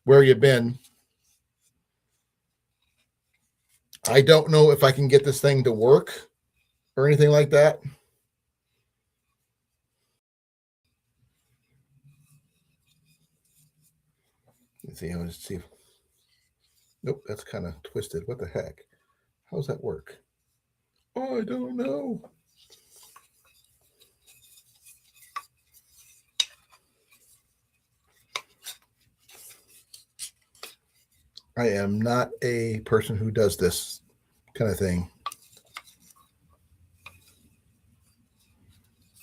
Where You Been. I don't know if I can get this thing to work or anything like that. Let's see. Let's see. Nope, that's kind of twisted. What the heck? How does that work? Oh, I don't know. I am not a person who does this kind of thing.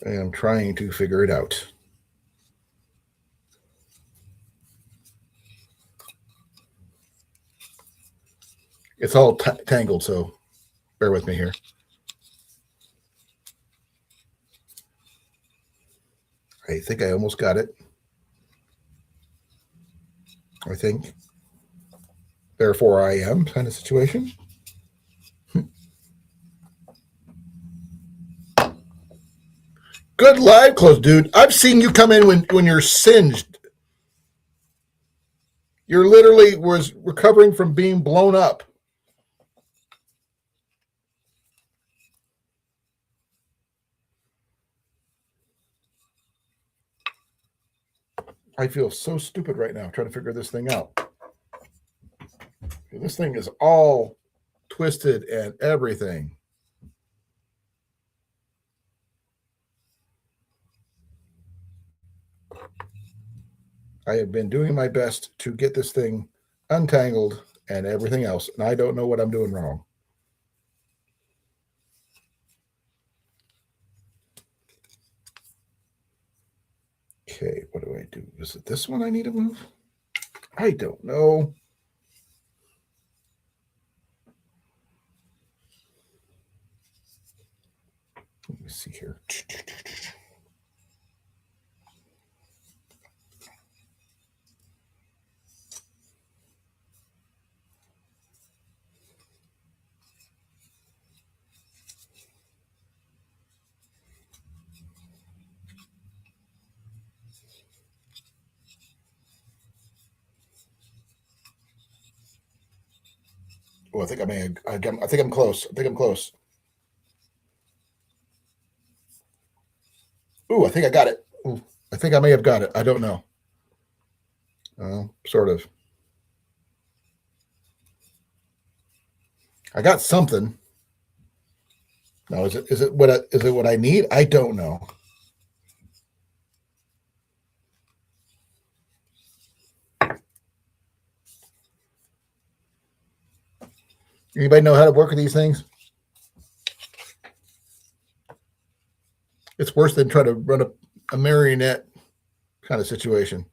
I am trying to figure it out. It's all tangled, so bear with me here. I think I almost got it. I think. Therefore, I am kind of situation. Good live clothes, dude. I've seen you come in when you're singed. You're literally was recovering from being blown up. I feel so stupid right now trying to figure this thing out. This thing is all twisted and everything. I have been doing my best to get this thing untangled and everything else, and I don't know what I'm doing wrong. Okay, what do I do? Is it this one I need to move? I don't know. Let me see here. Oh, I think I'm close. I think I'm close. Ooh, I think I got it. Ooh, I think I may have got it. I don't know. Sort of. I got something. Now, is it what I need? I don't know. Anybody know how to work with these things? It's worse than trying to run a marionette kind of situation.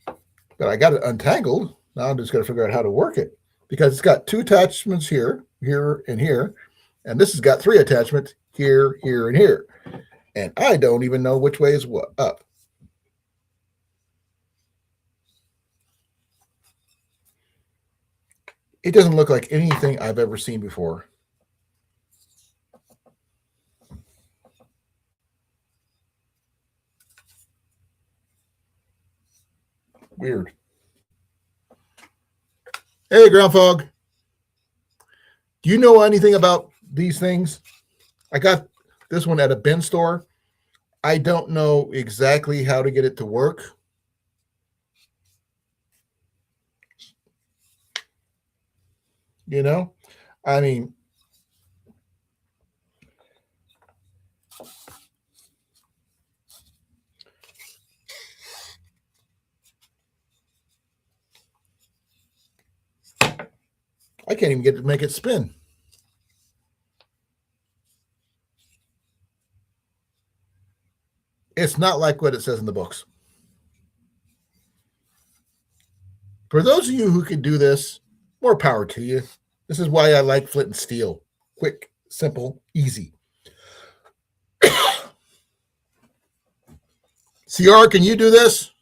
But I got it untangled. Now I'm just going to figure out how to work it because it's got two attachments here, here, and here. And this has got three attachments here, here, and here. And I don't even know which way is what up. It doesn't look like anything I've ever seen before. Weird. Hey, Ground Fog. Do you know anything about these things? I got this one at a bin store. I don't know exactly how to get it to work. You know, I mean, I can't even get to make it spin. It's not like what it says in the books. For those of you who can do this, more power to you. This is why I like flint and steel. Quick, simple, easy. CR, can you do this?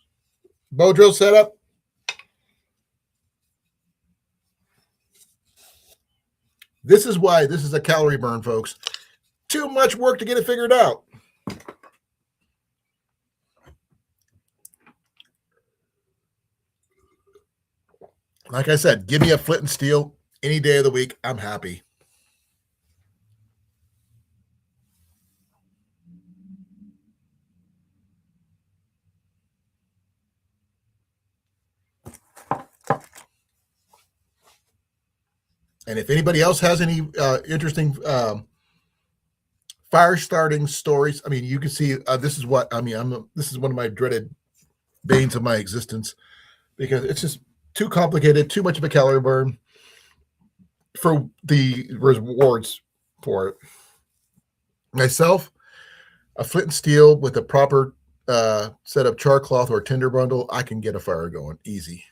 Bow drill setup? This is why this is a calorie burn, folks. Too much work to get it figured out. Like I said, give me a flint and steel any day of the week. I'm happy. And if anybody else has any interesting fire starting stories, I mean, you can see this is what I mean. This is one of my dreaded banes of my existence because it's just too complicated, too much of a calorie burn for the rewards for it. Myself, a flint and steel with a proper set of char cloth or tinder bundle, I can get a fire going easy.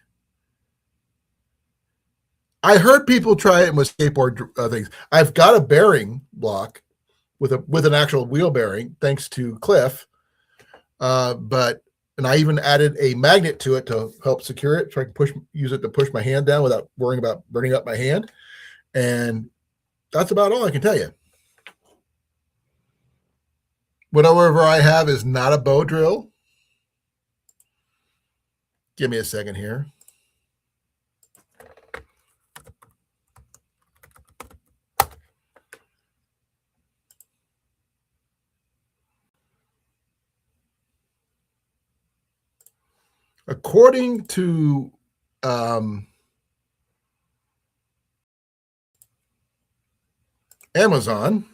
I heard people try it with skateboard things. I've got a bearing block with an actual wheel bearing, thanks to Cliff. And I even added a magnet to it to help secure it, so I can use it to push my hand down without worrying about burning up my hand. And that's about all I can tell you. Whatever I have is not a bow drill. Give me a second here. According to Amazon,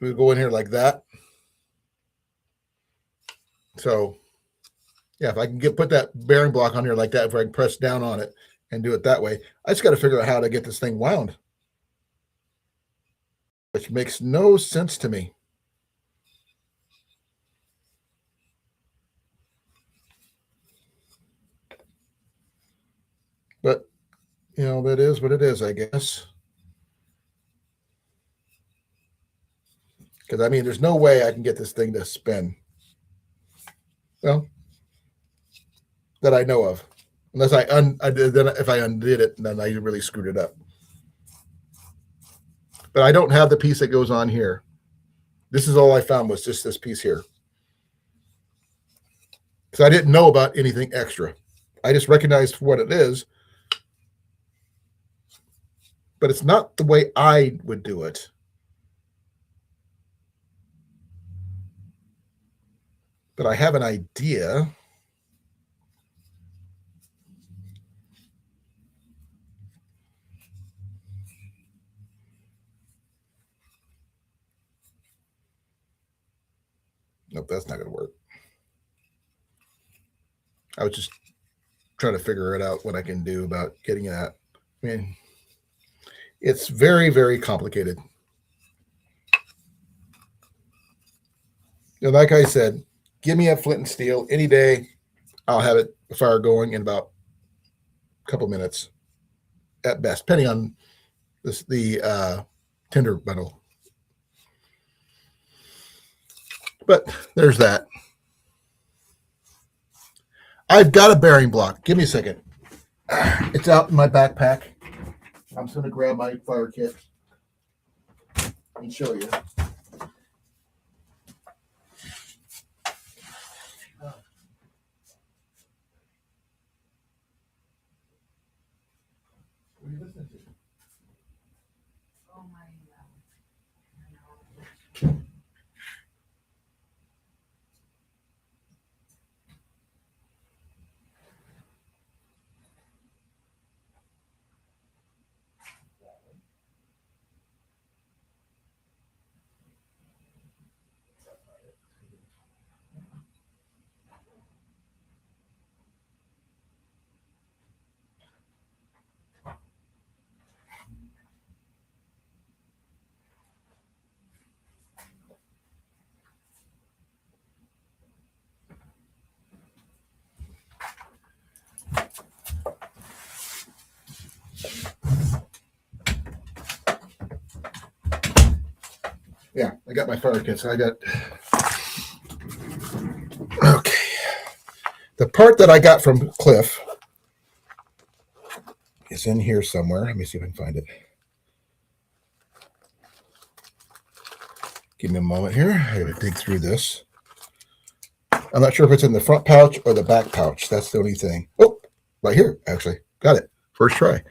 we go in here like that. So yeah, if I can put that bearing block on here like that, if I can press down on it and do it that way, I just got to figure out how to get this thing wound, which makes no sense to me. But, you know, that is what it is, I guess. Because, I mean, there's no way I can get this thing to spin. Well, that I know of. Unless then if I undid it, then I really screwed it up. But I don't have the piece that goes on here. This is all I found was just this piece here. Because I didn't know about anything extra. I just recognized what it is. But it's not the way I would do it. But I have an idea. Nope, that's not going to work. I was just trying to figure it out what I can do about getting it out. I mean, it's very, very complicated. You know, like I said, give me a flint and steel any day. I'll have it fire going in about a couple minutes at best, depending on the tinder bundle. But there's that. I've got a bearing block. Give me a second. It's out in my backpack. I'm just going to grab my fire kit and show you. What are you listening to? Oh my God. Yeah, I got my fire kit. So I got. Okay. The part that I got from Cliff is in here somewhere. Let me see if I can find it. Give me a moment here. I gotta dig through this. I'm not sure if it's in the front pouch or the back pouch. That's the only thing. Oh, right here, actually. Got it. First try.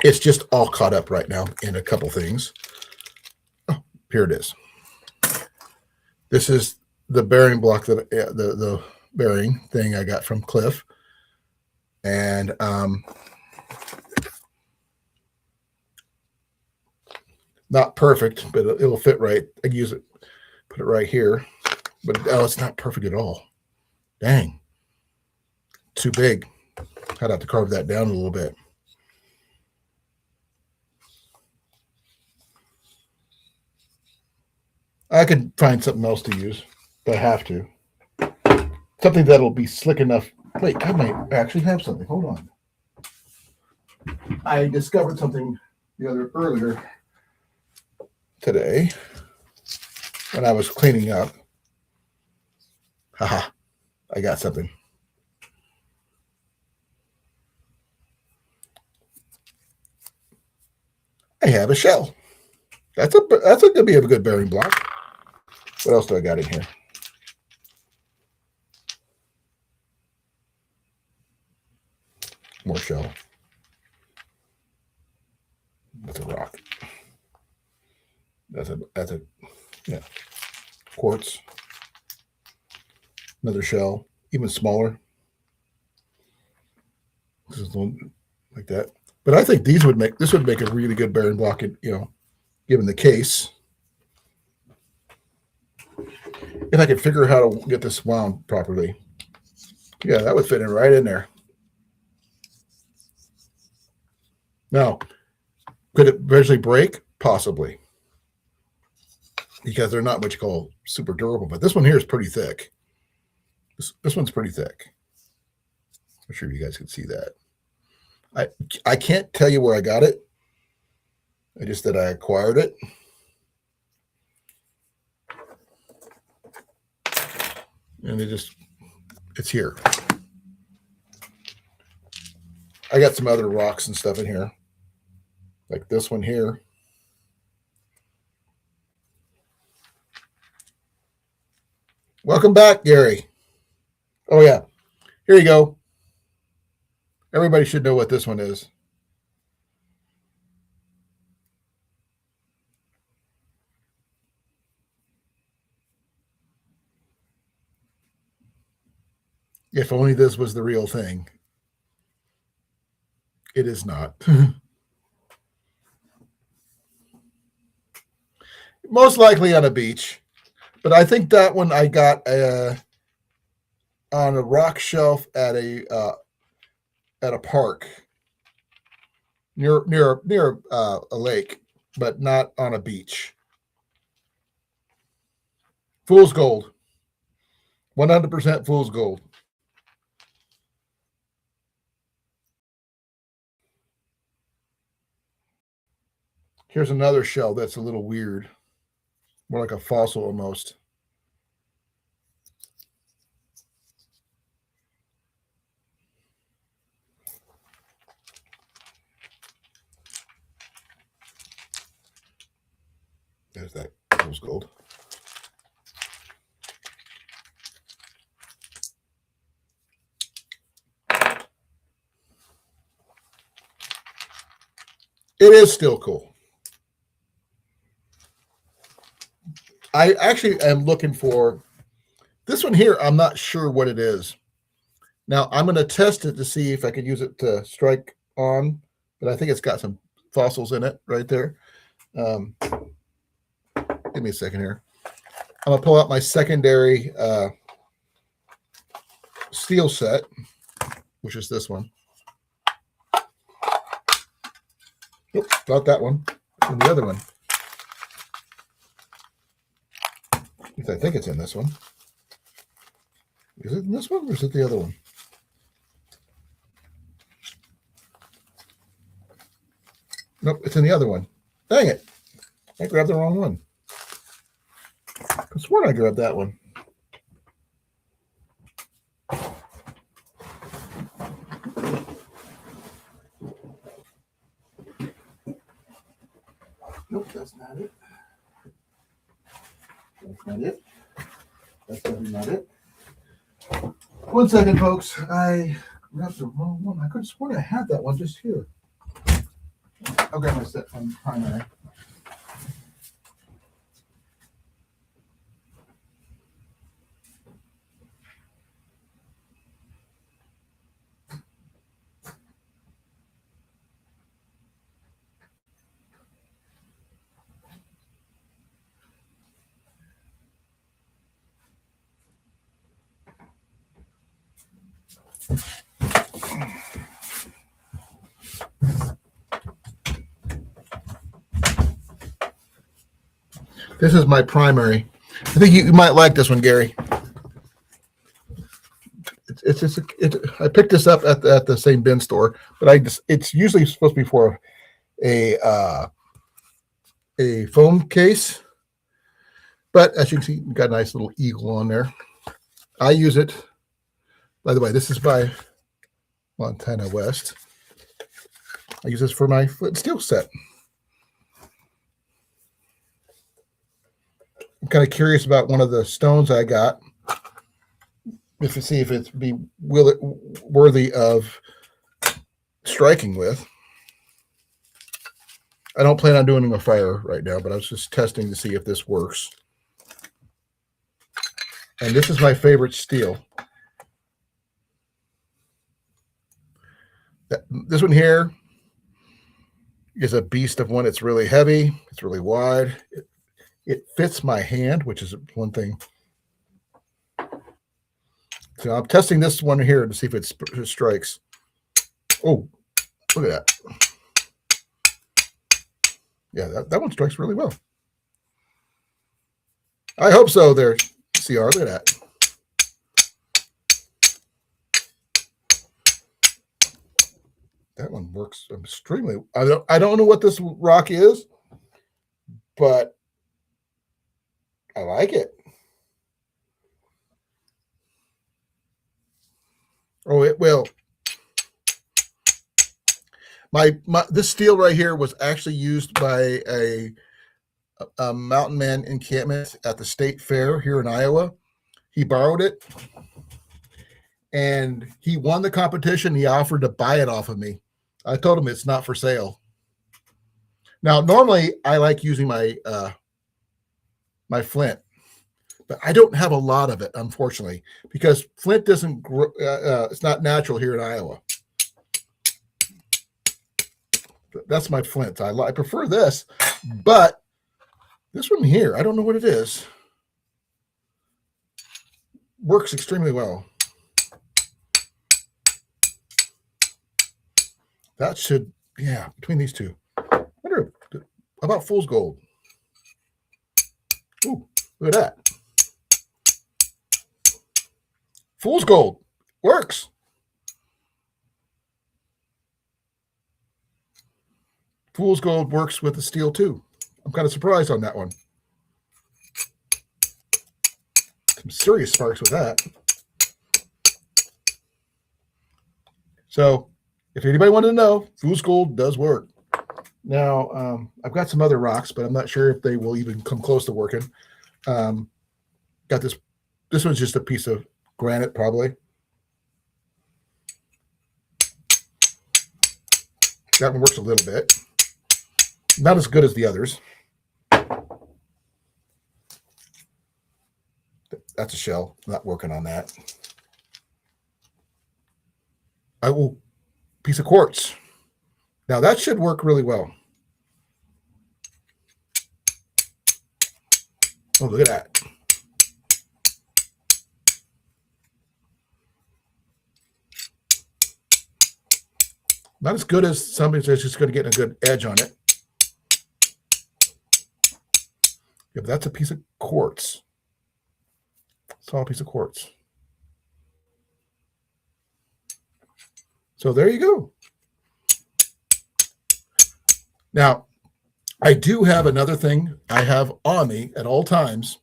It's just all caught up right now in a couple things. Oh, here it is. This is the bearing block that the bearing thing I got from Cliff. And not perfect, but it'll fit right. I can use it, put it right here. But oh, it's not perfect at all. Dang. Too big. I'd have to carve that down a little bit. I could find something else to use, but I have to. Something that'll be slick enough. Wait, I might actually have something. Hold on. I discovered something earlier today when I was cleaning up. Haha, I got something. I have a shell. That's gonna be a good bearing block. What else do I got in here? More shell. That's a rock. That's a yeah. Quartz. Another shell, even smaller. This is one like that. But I think this would make a really good bearing block, given the case. If I could figure out how to get this wound properly. Yeah, that would fit in right in there. Now, could it eventually break? Possibly. Because they're not what you call super durable, but this one here is pretty thick. This one's pretty thick. I'm sure you guys can see that. I can't tell you where I got it. I just that I acquired it. And it's here. I got some other rocks and stuff in here. Like this one here. Welcome back, Gary. Oh, yeah. Here you go. Everybody should know what this one is. If only this was the real thing. It is not. Most likely on a beach. But I think that one I got on a rock shelf at a park near a lake, but not on a beach. Fool's gold. 100% fool's gold. Here's another shell that's a little weird. More like a fossil almost. There's that fool's gold. It is still cool. I actually am looking for this one here. I'm not sure what it is. Now I'm going to test it to see if I can use it to strike on, but I think it's got some fossils in it right there. Give me a second here. I'm going to pull out my secondary steel set, which is this one. Nope, not that one. And the other one. I think it's in this one. Is it in this one or is it the other one? Nope, it's in the other one. Dang it. I grabbed the wrong one. I swore I grabbed that one. Nope, that's not it. That's not it. That's definitely not it. 1 second, folks. I grabbed the wrong one. I could have sworn I had that one just here. I'll grab my set from primary. This is my primary. I think you might like this one, Gary. I picked this up at the same bin store, but it's usually supposed to be for a foam case. But as you can see, you've got a nice little eagle on there. I use it. By the way, this is by Montana West. I use this for my foot steel set. I'm kind of curious about one of the stones I got. To see if it's worthy of striking with. I don't plan on doing a fire right now, but I was just testing to see if this works. And this is my favorite steel. This one here, is a beast of one. It's really heavy. It's really wide. It fits my hand, which is one thing. So I'm testing this one here to see if it strikes. Oh, look at that. Yeah, that one strikes really well. I hope so there, CR. Look at that. That one works extremely. I don't know what this rock is, but I like it. Oh, it will. My this steel right here was actually used by a mountain man encampment at the state fair here in Iowa. He borrowed it and he won the competition. He offered to buy it off of me. I told him it's not for sale. Now, normally I like using my my flint, but I don't have a lot of it, unfortunately, because flint doesn't grow. It's not natural here in Iowa. That's my flint. I prefer this, but this one here, I don't know what it is. Works extremely well. That should, yeah, between these two. I wonder about fool's gold. Ooh, look at that. Fool's gold works. Fool's gold works with the steel too. I'm kind of surprised on that one. Some serious sparks with that. So if anybody wanted to know, fool's gold does work. Now, I've got some other rocks, but I'm not sure if they will even come close to working. Got this. This one's just a piece of granite, probably. That one works a little bit. Not as good as the others. That's a shell. Not working on that. I will piece of quartz. Now that should work really well. Oh, look at that. Not as good as somebody that's just going to get a good edge on it. Yeah, but that's a piece of quartz. Solid piece of quartz. So there you go. Now, I do have another thing I have on me at all times.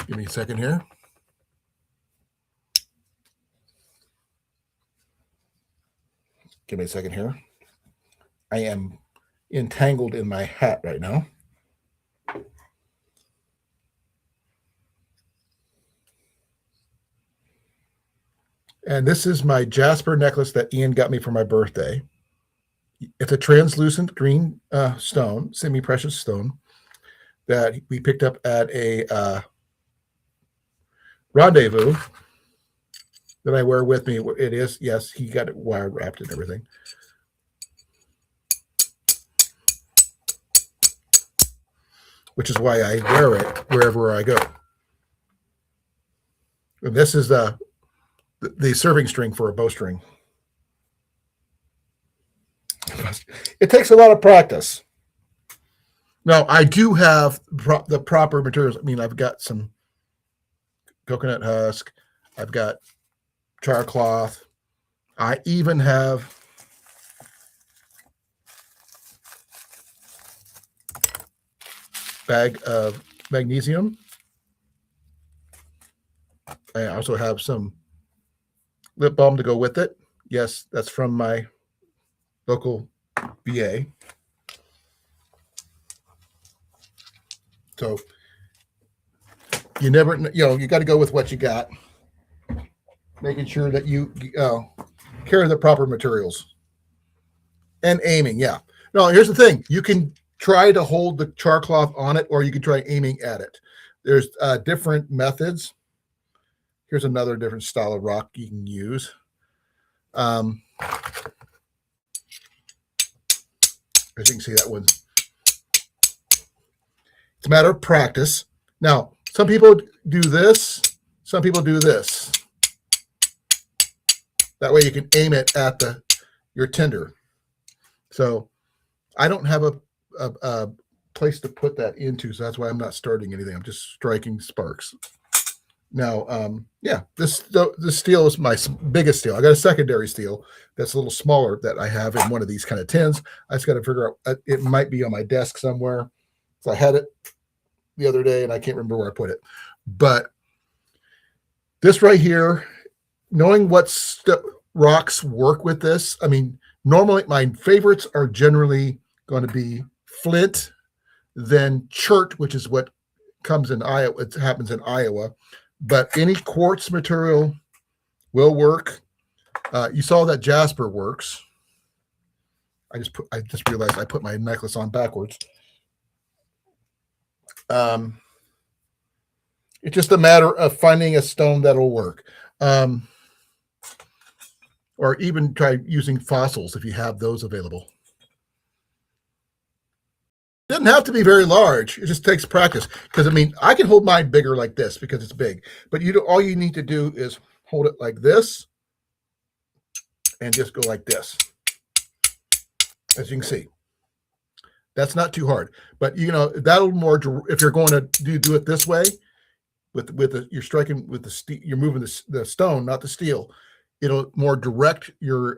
Give me a second here. Give me a second here. I am entangled in my hat right now. And this is my jasper necklace that Ian got me for my birthday. It's a translucent green stone, semi-precious stone that we picked up at a rendezvous that I wear with me. It is, yes, he got it wire wrapped and everything. Which is why I wear it wherever I go. And this is the serving string for a bowstring. It takes a lot of practice. Now, I do have the proper materials. I mean, I've got some coconut husk. I've got char cloth. I even have bag of magnesium. I also have some lip balm to go with it. Yes, that's from my local VA. So you never, you got to go with what you got, making sure that you carry the proper materials and aiming. Yeah. No, here's the thing. You can try to hold the char cloth on it, or you can try aiming at it. There's different methods. Here's another different style of rock you can use. As you can see, that one. It's a matter of practice. Now, some people do this. Some people do this. That way you can aim it at your tinder. So I don't have a place to put that into, so that's why I'm not starting anything. I'm just striking sparks. Now, yeah, this steel is my biggest steel. I got a secondary steel that's a little smaller that I have in one of these kind of tins. I just got to figure out, it might be on my desk somewhere. So I had it the other day and I can't remember where I put it. But this right here, knowing what rocks work with this, I mean, normally my favorites are generally going to be flint, then chert, which is what comes in Iowa. It happens in Iowa. But any quartz material will work. You saw that jasper works. I just realized I put my necklace on backwards. It's just a matter of finding a stone that'll work. Or even try using fossils if you have those available. It doesn't have to be very large. It just takes practice. Because, I mean, I can hold mine bigger like this because it's big. But all you need to do is hold it like this and just go like this. As you can see. That's not too hard. But, you know, that'll more, if you're going to do it this way, you're striking with the steel, you're moving the stone, not the steel. It'll more direct it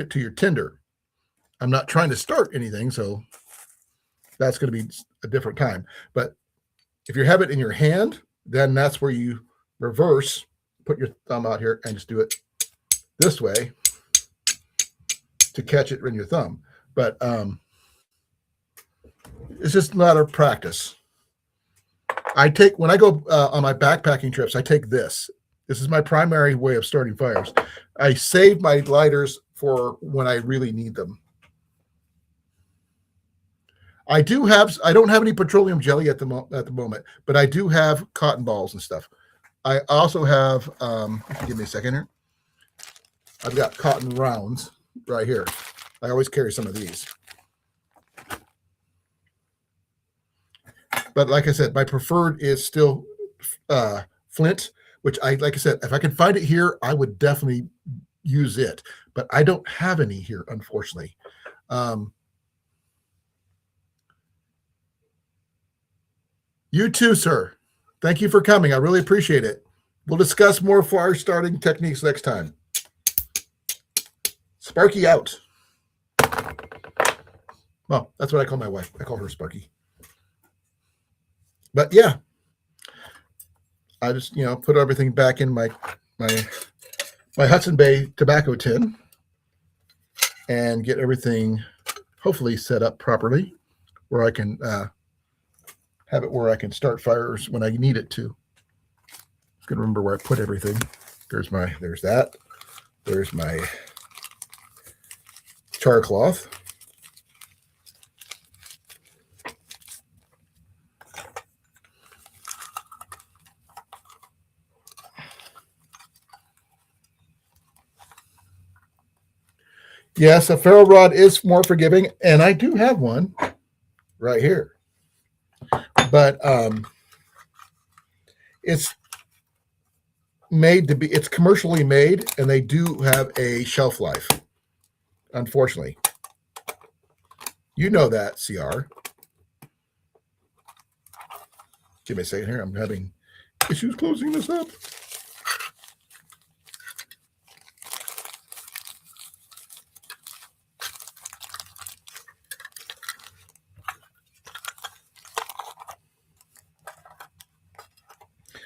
to your tinder. I'm not trying to start anything, so that's going to be a different time. But if you have it in your hand, then that's where you reverse, put your thumb out here and just do it this way to catch it in your thumb. But it's just a matter of practice. When I go on my backpacking trips, I take this. This is my primary way of starting fires. I save my lighters for when I really need them. I don't have any petroleum jelly at the moment, but I do have cotton balls and stuff. I also have, give me a second here. I've got cotton rounds right here. I always carry some of these. But like I said, my preferred is still flint, which like I said, if I can find it here, I would definitely use it. But I don't have any here, unfortunately. You too, sir. Thank you for coming. I really appreciate it. We'll discuss more fire starting techniques next time. Sparky out. Well, that's what I call my wife. I call her Sparky. But yeah, I just, put everything back in my Hudson Bay tobacco tin and get everything hopefully set up properly where I can have it where I can start fires when I need it to. I'm going to remember where I put everything. There's that. There's my char cloth. Yes, a ferro rod is more forgiving, and I do have one right here. But it's commercially made, and they do have a shelf life. Unfortunately, you know that, CR. Give me a second here. I'm having issues closing this up.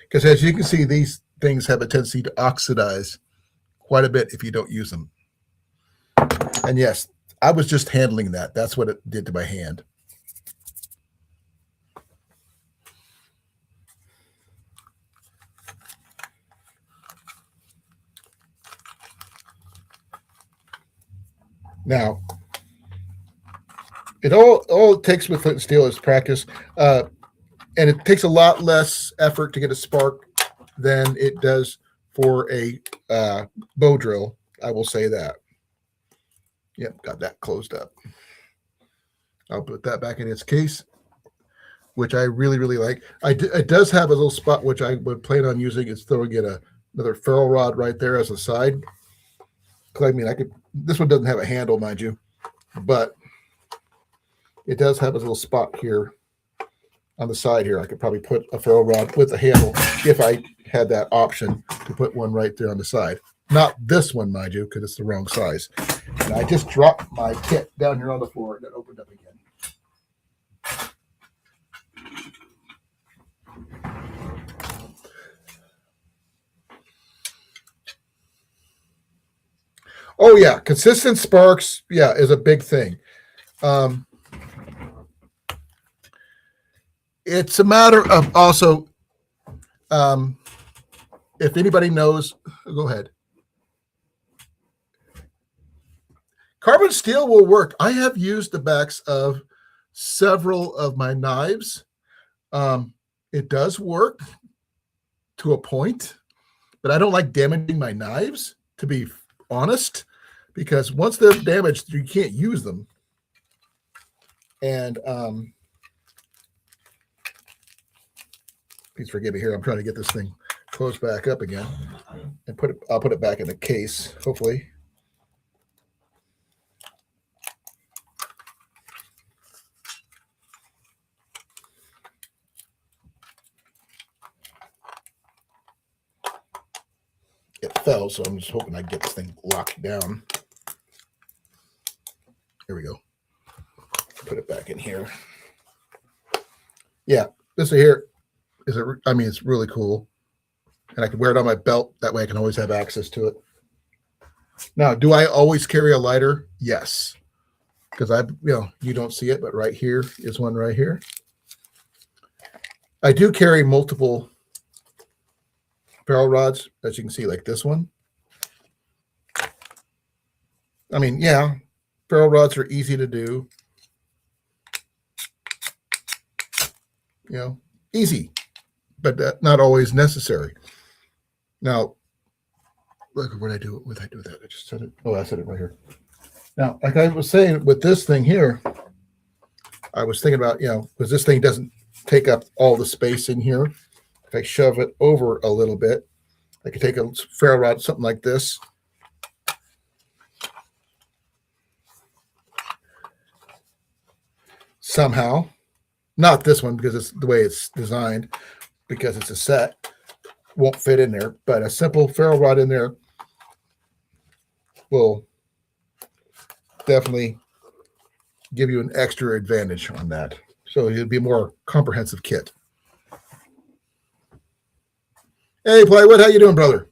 Because as you can see, these things have a tendency to oxidize quite a bit if you don't use them. And yes, I was just handling that. That's what it did to my hand. Now, all it takes with flint and steel is practice. And it takes a lot less effort to get a spark than it does for a bow drill. I will say that. Yep, got that closed up. I'll put that back in its case, which I really, really like. It does have a little spot, which I would plan on using, is throwing in another ferrule rod right there as a side. Because I mean, this one doesn't have a handle, mind you, but it does have a little spot here on the side here. I could probably put a ferrule rod with a handle if I had that option to put one right there on the side. Not this one, mind you, because it's the wrong size. And I just dropped my kit down here on the floor and it opened up again. Oh yeah, consistent sparks, yeah, is a big thing. It's a matter of also, if anybody knows, go ahead. Carbon steel will work. I have used the backs of several of my knives. It does work to a point, but I don't like damaging my knives, to be honest, because once they're damaged, you can't use them. And please forgive me here. I'm trying to get this thing closed back up again and I'll put it back in the case, hopefully. It fell, so I'm just hoping I get this thing locked down. Here we go. Put it back in here. Yeah, this here is it's really cool. And I can wear it on my belt. That way I can always have access to it. Now, do I always carry a lighter? Yes. Because you don't see it, but right here is one right here. I do carry multiple ferrule rods, as you can see, like this one. I mean, yeah, ferrule rods are easy to do. Easy, but not always necessary. Now, look, what did I do with that? I just said it. Oh, I said it right here. Now, like I was saying with this thing here, I was thinking about, because this thing doesn't take up all the space in here. If I shove it over a little bit, I could take a ferrule rod, something like this. Somehow, not this one because it's the way it's designed, because it's a set, won't fit in there, but a simple ferrule rod in there will definitely give you an extra advantage on that. So it'll be a more comprehensive kit. Hey, Plywood, how you doing, brother?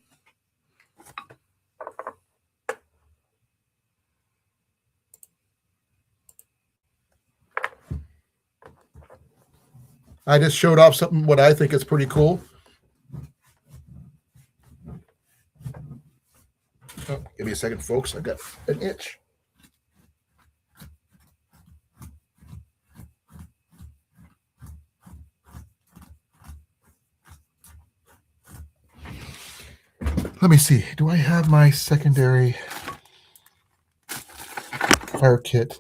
I just showed off something what I think is pretty cool. Oh, give me a second, folks. I got an itch. Let me see. Do I have my secondary fire kit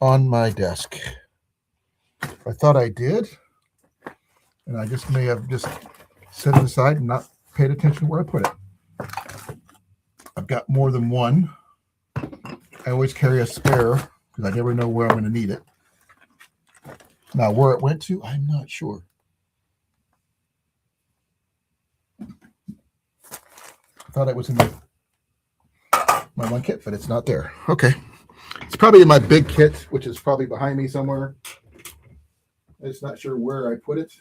on my desk? I thought I did, and I just may have just set it aside and not paid attention where I put it. I've got more than one. I always carry a spare because I never know where I'm going to need it. Now, where it went to, I'm not sure. I thought it was in my one kit, but it's not there. Okay. It's probably in my big kit, which is probably behind me somewhere. I'm just not sure where I put it.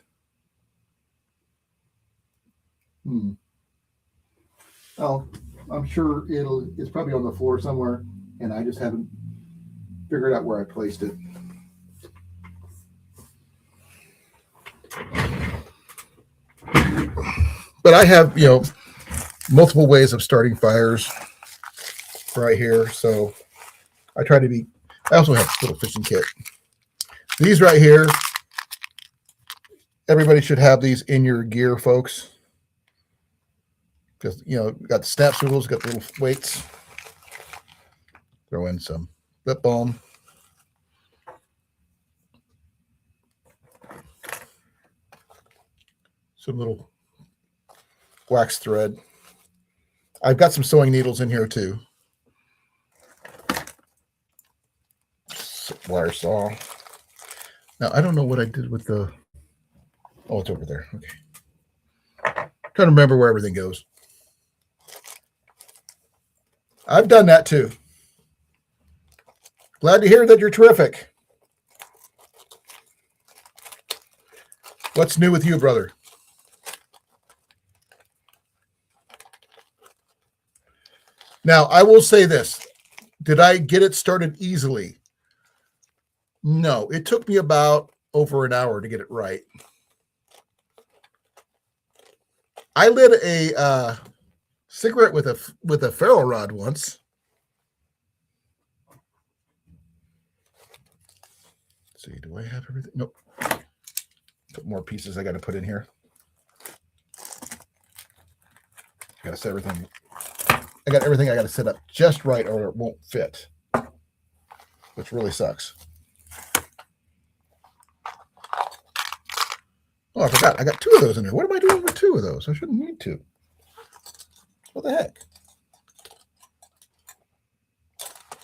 Oh, I'm sure it's probably on the floor somewhere, and I just haven't figured out where I placed it. But I have, multiple ways of starting fires right here. So I also have a little fishing kit. These right here, everybody should have these in your gear, folks. Because, got the snap swivels, got the little weights. Throw in some lip balm. Some little wax thread. I've got some sewing needles in here too. Wire saw. Now, I don't know what I did with the... Oh, it's over there. Okay. Trying to remember where everything goes. I've done that too. Glad to hear that you're terrific. What's new with you, brother? Now, I will say this. Did I get it started easily? No, it took me about over an hour to get it right. I lit a cigarette with a ferro rod once. Let's see, do I have everything? Nope. Couple more pieces I got to put in here. I got to set everything. I got everything I got to set up just right, or it won't fit, which really sucks. Oh, I forgot. I got 2 of those in there. What am I doing with 2 of those? I shouldn't need 2. What the heck?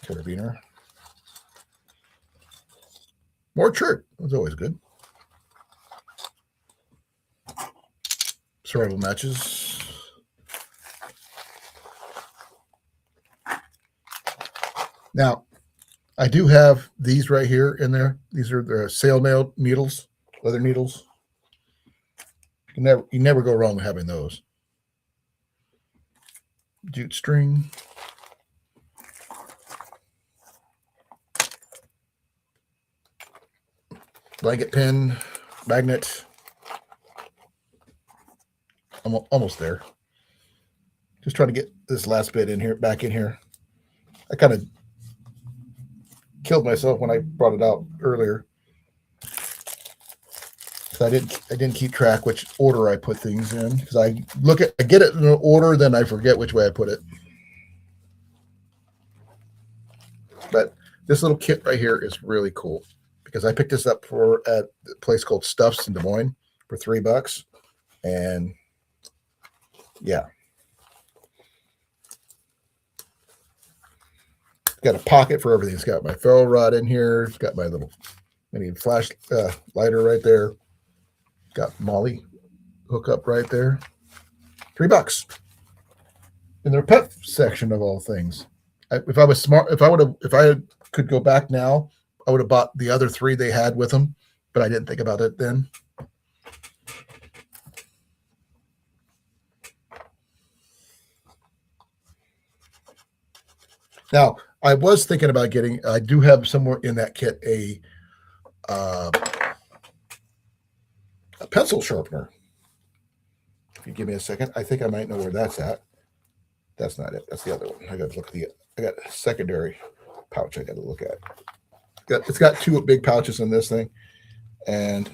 Carabiner. More chert. That's always good. Survival matches. Now, I do have these right here in there. These are the sail nail needles, leather needles. You never go wrong with having those. Jute string. Blanket pin, magnet. I'm almost there. Just trying to get this last bit in here, back in here. I kind of killed myself when I brought it out earlier. So I didn't keep track which order I put things in, because I get it in an order, then I forget which way I put it. But this little kit right here is really cool, because I picked this up at a place called Stuffs in Des Moines for $3, and yeah, got a pocket for everything. It's got my ferro rod in here. It's got my little mini flash lighter right there. Got Molly hookup right there. $3 in their pet section of all things. If I was smart, if I could go back now, I would have bought the other 3 they had with them, but I didn't think about it then. Now, I was thinking about getting, I do have somewhere in that kit a pencil sharpener. If you give me a second, I think I might know where that's at. That's not it. That's the other one. I got to look at I got a secondary pouch I got to look at. It's got 2 big pouches in this thing, and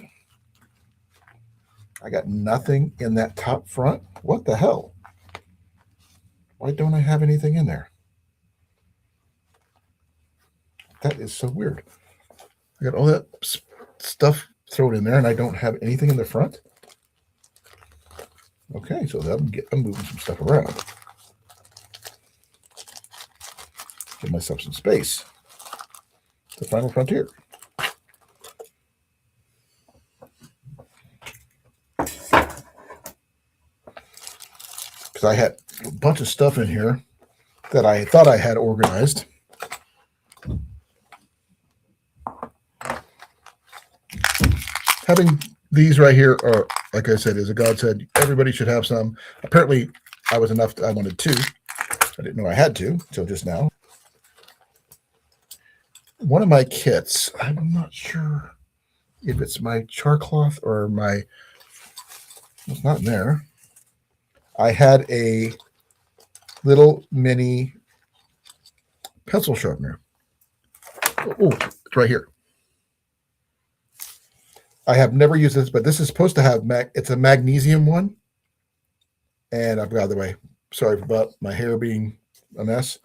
I got nothing in that top front. What the hell? Why don't I have anything in there? That is so weird. I got all that stuff thrown in there, and I don't have anything in the front. Okay, so I'm moving some stuff around. Give myself some space. The final frontier. Because I had a bunch of stuff in here that I thought I had organized. Having these right here are, like I said, as a godsend. Everybody should have some. Apparently, I was enough. I wanted 2. I didn't know I had to until just now. One of my kits, I'm not sure if it's my char cloth or my, it's not in there. I had a little mini pencil sharpener. Oh, it's right here. I have never used this, but this is supposed to have, it's a magnesium one. And I've, by the way, sorry about my hair being a mess.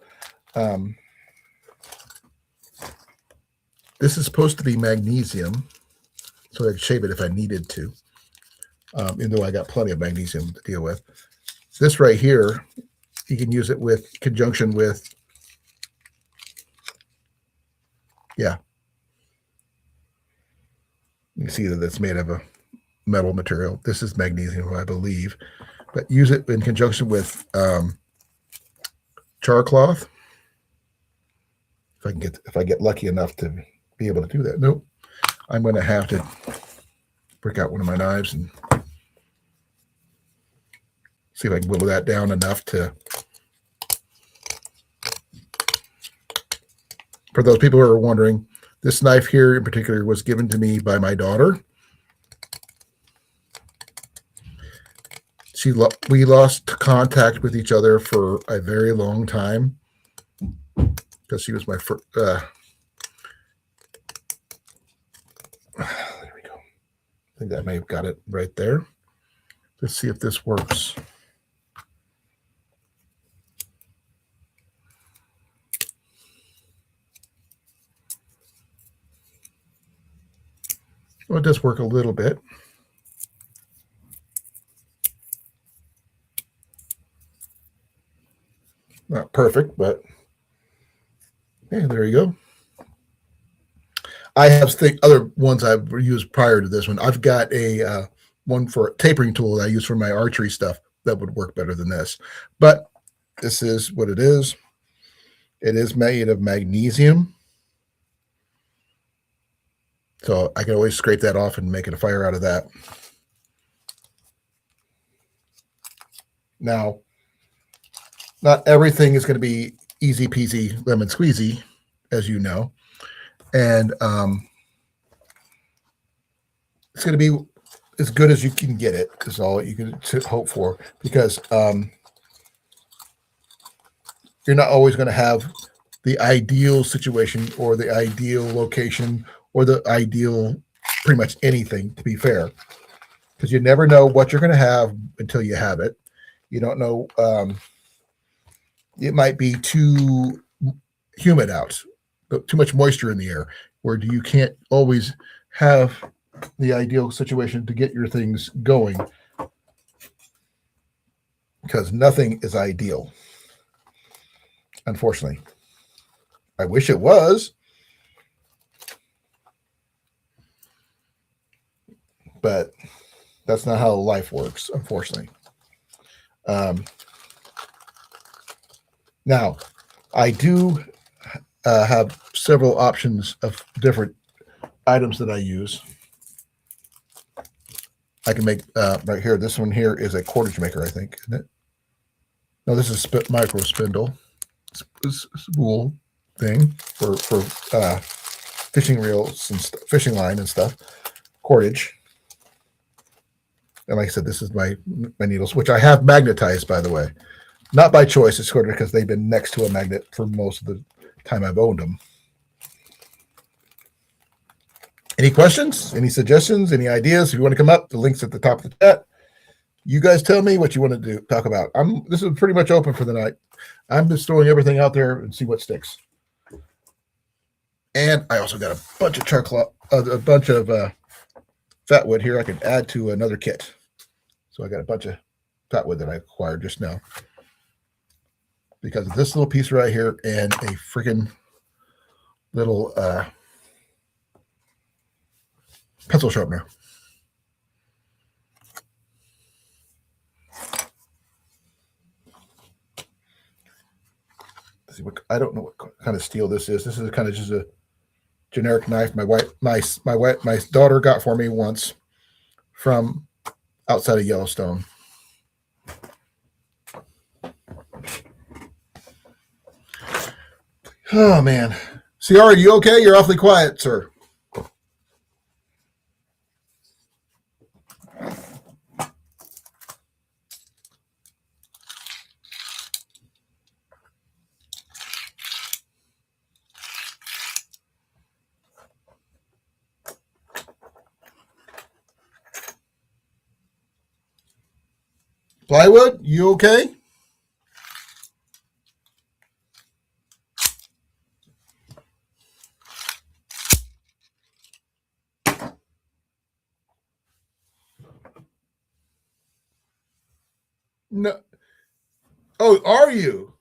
This is supposed to be magnesium, so I'd shave it if I needed to, even though I got plenty of magnesium to deal with. This right here, you can use it with conjunction with, yeah. You can see that it's made of a metal material. This is magnesium, I believe, but use it in conjunction with char cloth. If I get lucky enough to be able to do that. Nope. I'm going to have to break out one of my knives and see if I can whittle that down enough to. For those people who are wondering, this knife here in particular was given to me by my daughter. We lost contact with each other for a very long time because she was my first. There we go. I think I may have got it right there. Let's see if this works. Well, it does work a little bit. Not perfect, but hey, there you go. I have other ones I've used prior to this one. I've got a one for a tapering tool that I use for my archery stuff that would work better than this. But this is what it is. It is made of magnesium. So I can always scrape that off and make it a fire out of that. Now, not everything is going to be easy peasy lemon squeezy, as you know. And it's going to be as good as you can get it, is all you can hope for, because you're not always going to have the ideal situation or the ideal location or the ideal pretty much anything, to be fair, because you never know what you're going to have until you have it. You don't know. It might be too humid out, too much moisture in the air, where you can't always have the ideal situation to get your things going, because nothing is ideal, unfortunately. I wish it was, but that's not how life works, unfortunately. Now, I do have several options of different items that I use. I can make right here. This one here is a cordage maker, I think, isn't it? No, this is micro spindle. It's wool thing for fishing reels and fishing line and stuff. Cordage. And like I said, this is my needles, which I have magnetized, by the way. Not by choice, it's sort of because they've been next to a magnet for most of the time I've owned them. Any questions? Any suggestions? Any ideas? If you want to come up, the link's at the top of the chat. You guys tell me what you want to talk about. This is pretty much open for the night. I'm just throwing everything out there and see what sticks. And I also got a bunch of charcoal, a bunch of fat wood here I can add to another kit. So I got a bunch of fat wood that I acquired just now, because of this little piece right here and a freaking little pencil sharpener. Let's see, I don't know what kind of steel this is. This is kind of just a generic knife my daughter got for me once from outside of Yellowstone. Oh man, Ciara, you okay? You're awfully quiet, sir. Plywood, you okay? No. Oh, are you?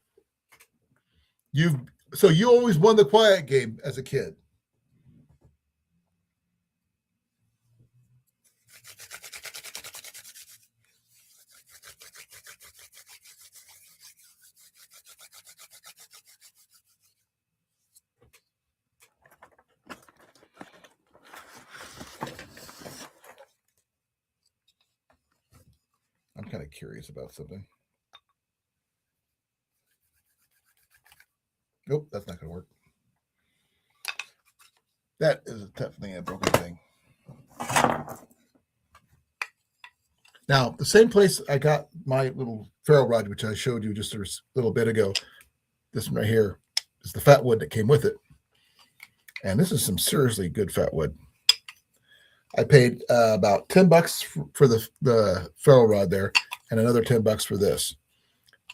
So you always won the quiet game as a kid. I'm kind of curious about something. Nope, that's not going to work. That is definitely a broken thing. Now, the same place I got my little ferro rod, which I showed you just a little bit ago, this one right here is the fat wood that came with it. And this is some seriously good fat wood. I paid about $10 for the ferro rod there and another $10 for this.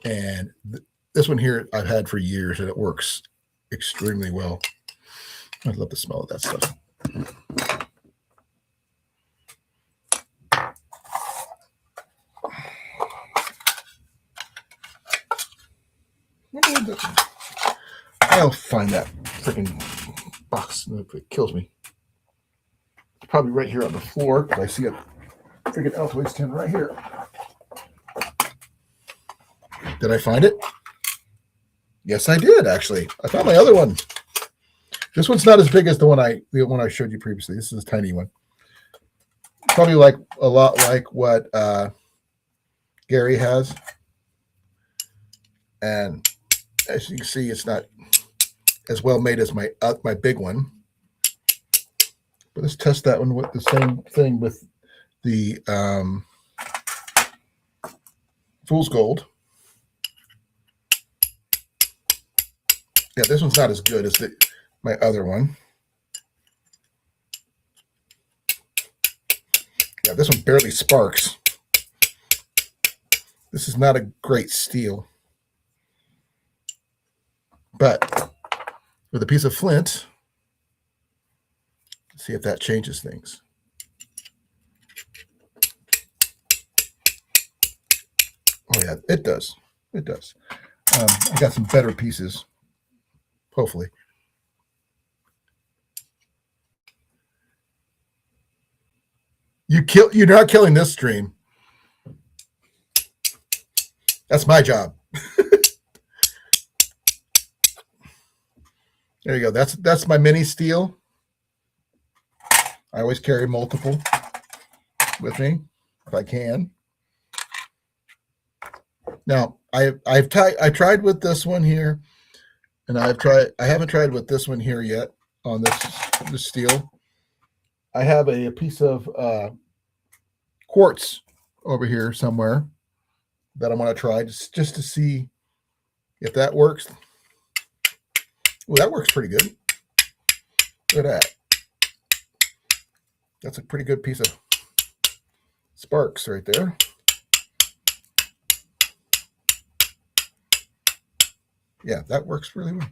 And this one here I've had for years and it works extremely well. I love the smell of that stuff. I'll find that freaking box if it kills me. It's probably right here on the floor because I see a freaking Elfways tin right here. Did I find it? Yes, I did actually. I found my other one. This one's not as big as the one I showed you previously. This is a tiny one. Probably like a lot like what Gary has. And as you can see, it's not as well made as my big one. But let's test that one with the same thing with the Fool's Gold. Yeah, this one's not as good as my other one. Yeah, this one barely sparks. This is not a great steel. But with a piece of flint, let's see if that changes things. Oh yeah, it does. It does. I got some better pieces, hopefully. You're not killing this stream. That's my job. There you go. That's my mini steel. I always carry multiple with me if I can. Now I tried with this one here, and I haven't tried with this one here yet on this steel. I have a piece of quartz over here somewhere that I want to try just to see if that works. Well, that works pretty good. Look at that. That's a pretty good piece of sparks right there. Yeah, that works really well.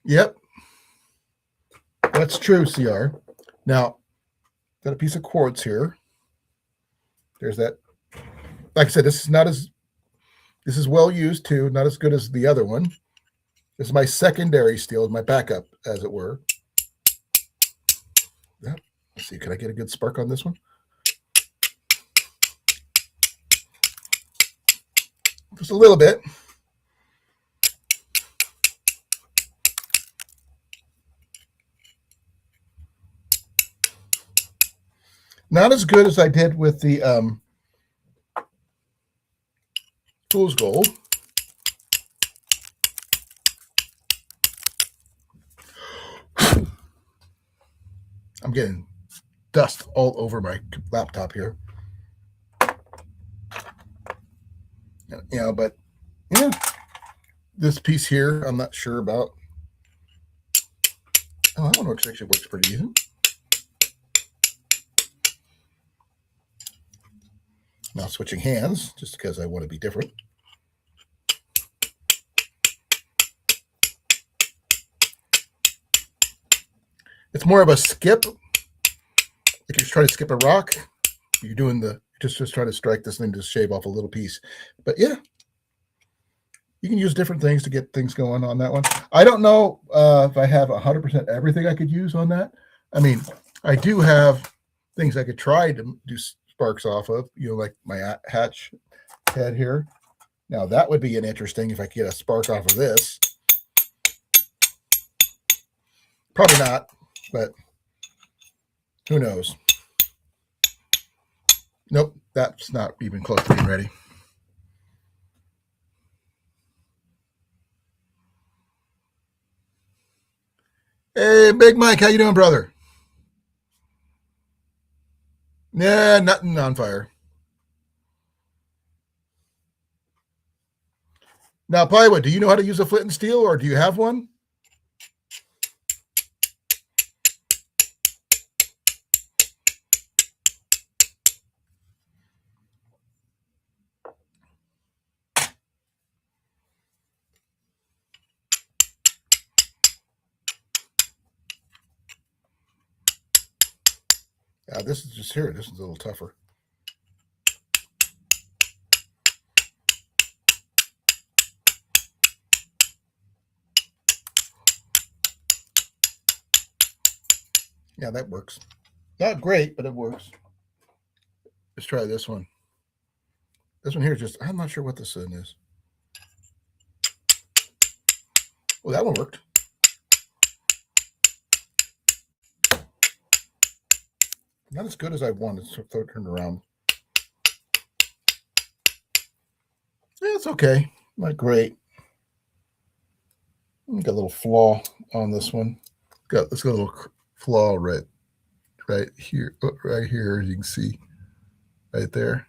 Yep. That's true, CR. Now, got a piece of quartz here. There's that. Like I said, this is well used too, not as good as the other one. This is my secondary steel, my backup, as it were. Yeah. Let's see, can I get a good spark on this one? Just a little bit. Not as good as I did with the Fool's Gold. I'm getting dust all over my laptop here. But yeah, this piece here, I'm not sure about. Oh, that one actually works pretty easy. Now switching hands, just because I want to be different. It's more of a skip. Like you're trying to skip a rock. You're doing the just trying to strike this thing to shave off a little piece. But yeah, you can use different things to get things going on that one. I don't know if I have 100% everything I could use on that. I mean, I do have things I could try to do sparks off of, like my hatch head here. Now that would be an interesting if I could get a spark off of this. Probably not, but who knows? Nope, that's not even close to being ready. Hey, Big Mike, how you doing, brother? Nah, nothing on fire. Now, plywood, do you know how to use a flint and steel, or do you have one? This is just here. This is a little tougher. Yeah, that works. Not great, but it works. Let's try this one. This one here is just, I'm not sure what this one is. Oh, that one worked. Not as good as I wanted, so throw it turned around. Yeah, it's okay. Not great. Got a little flaw on this one. Let's got a little flaw right here, right here, as you can see, right there.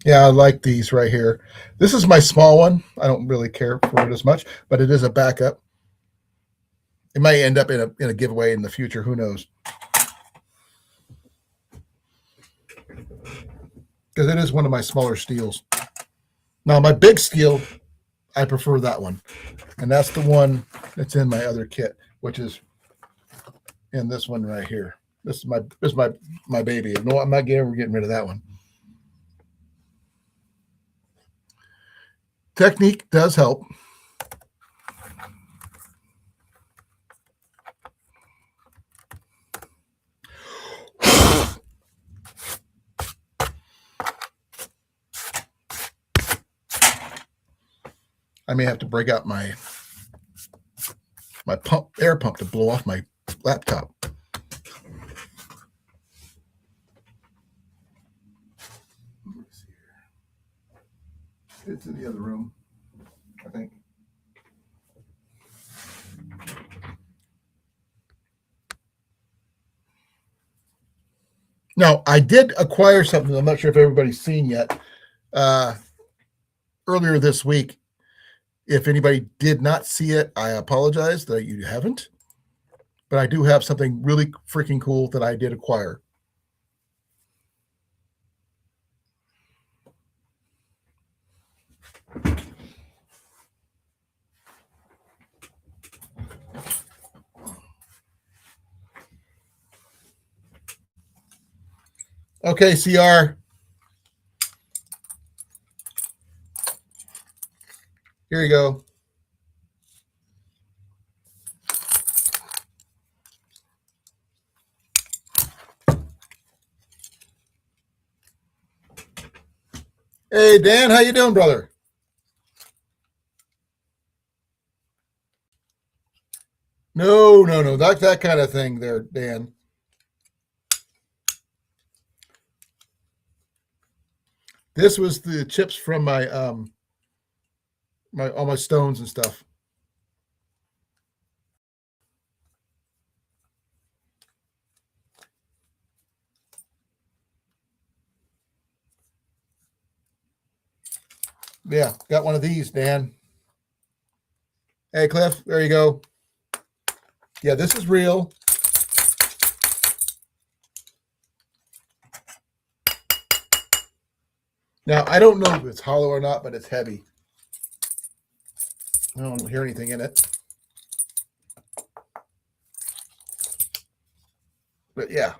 Yeah, I like these right here. This is my small one. I don't really care for it as much, but it is a backup. It might end up in a giveaway in the future. Who knows? Because it is one of my smaller steels. Now, my big steel, I prefer that one. And that's the one that's in my other kit, which is in this one right here. This is my baby. No, I'm not getting rid of that one. Technique does help. I may have to break out my air pump to blow off my laptop. It's in the other room, I think. Now, I did acquire something I'm not sure if everybody's seen yet. Earlier this week, if anybody did not see it, I apologize that you haven't. But I do have something really freaking cool that I did acquire. Okay, CR. Here you go. Hey, Dan, how you doing, brother? No, not that kind of thing there, Dan. This was the chips from my all my stones and stuff. Yeah, got one of these, Dan. Hey, Cliff, there you go. Yeah, this is real. Now, I don't know if it's hollow or not, but it's heavy. I don't hear anything in it. But yeah.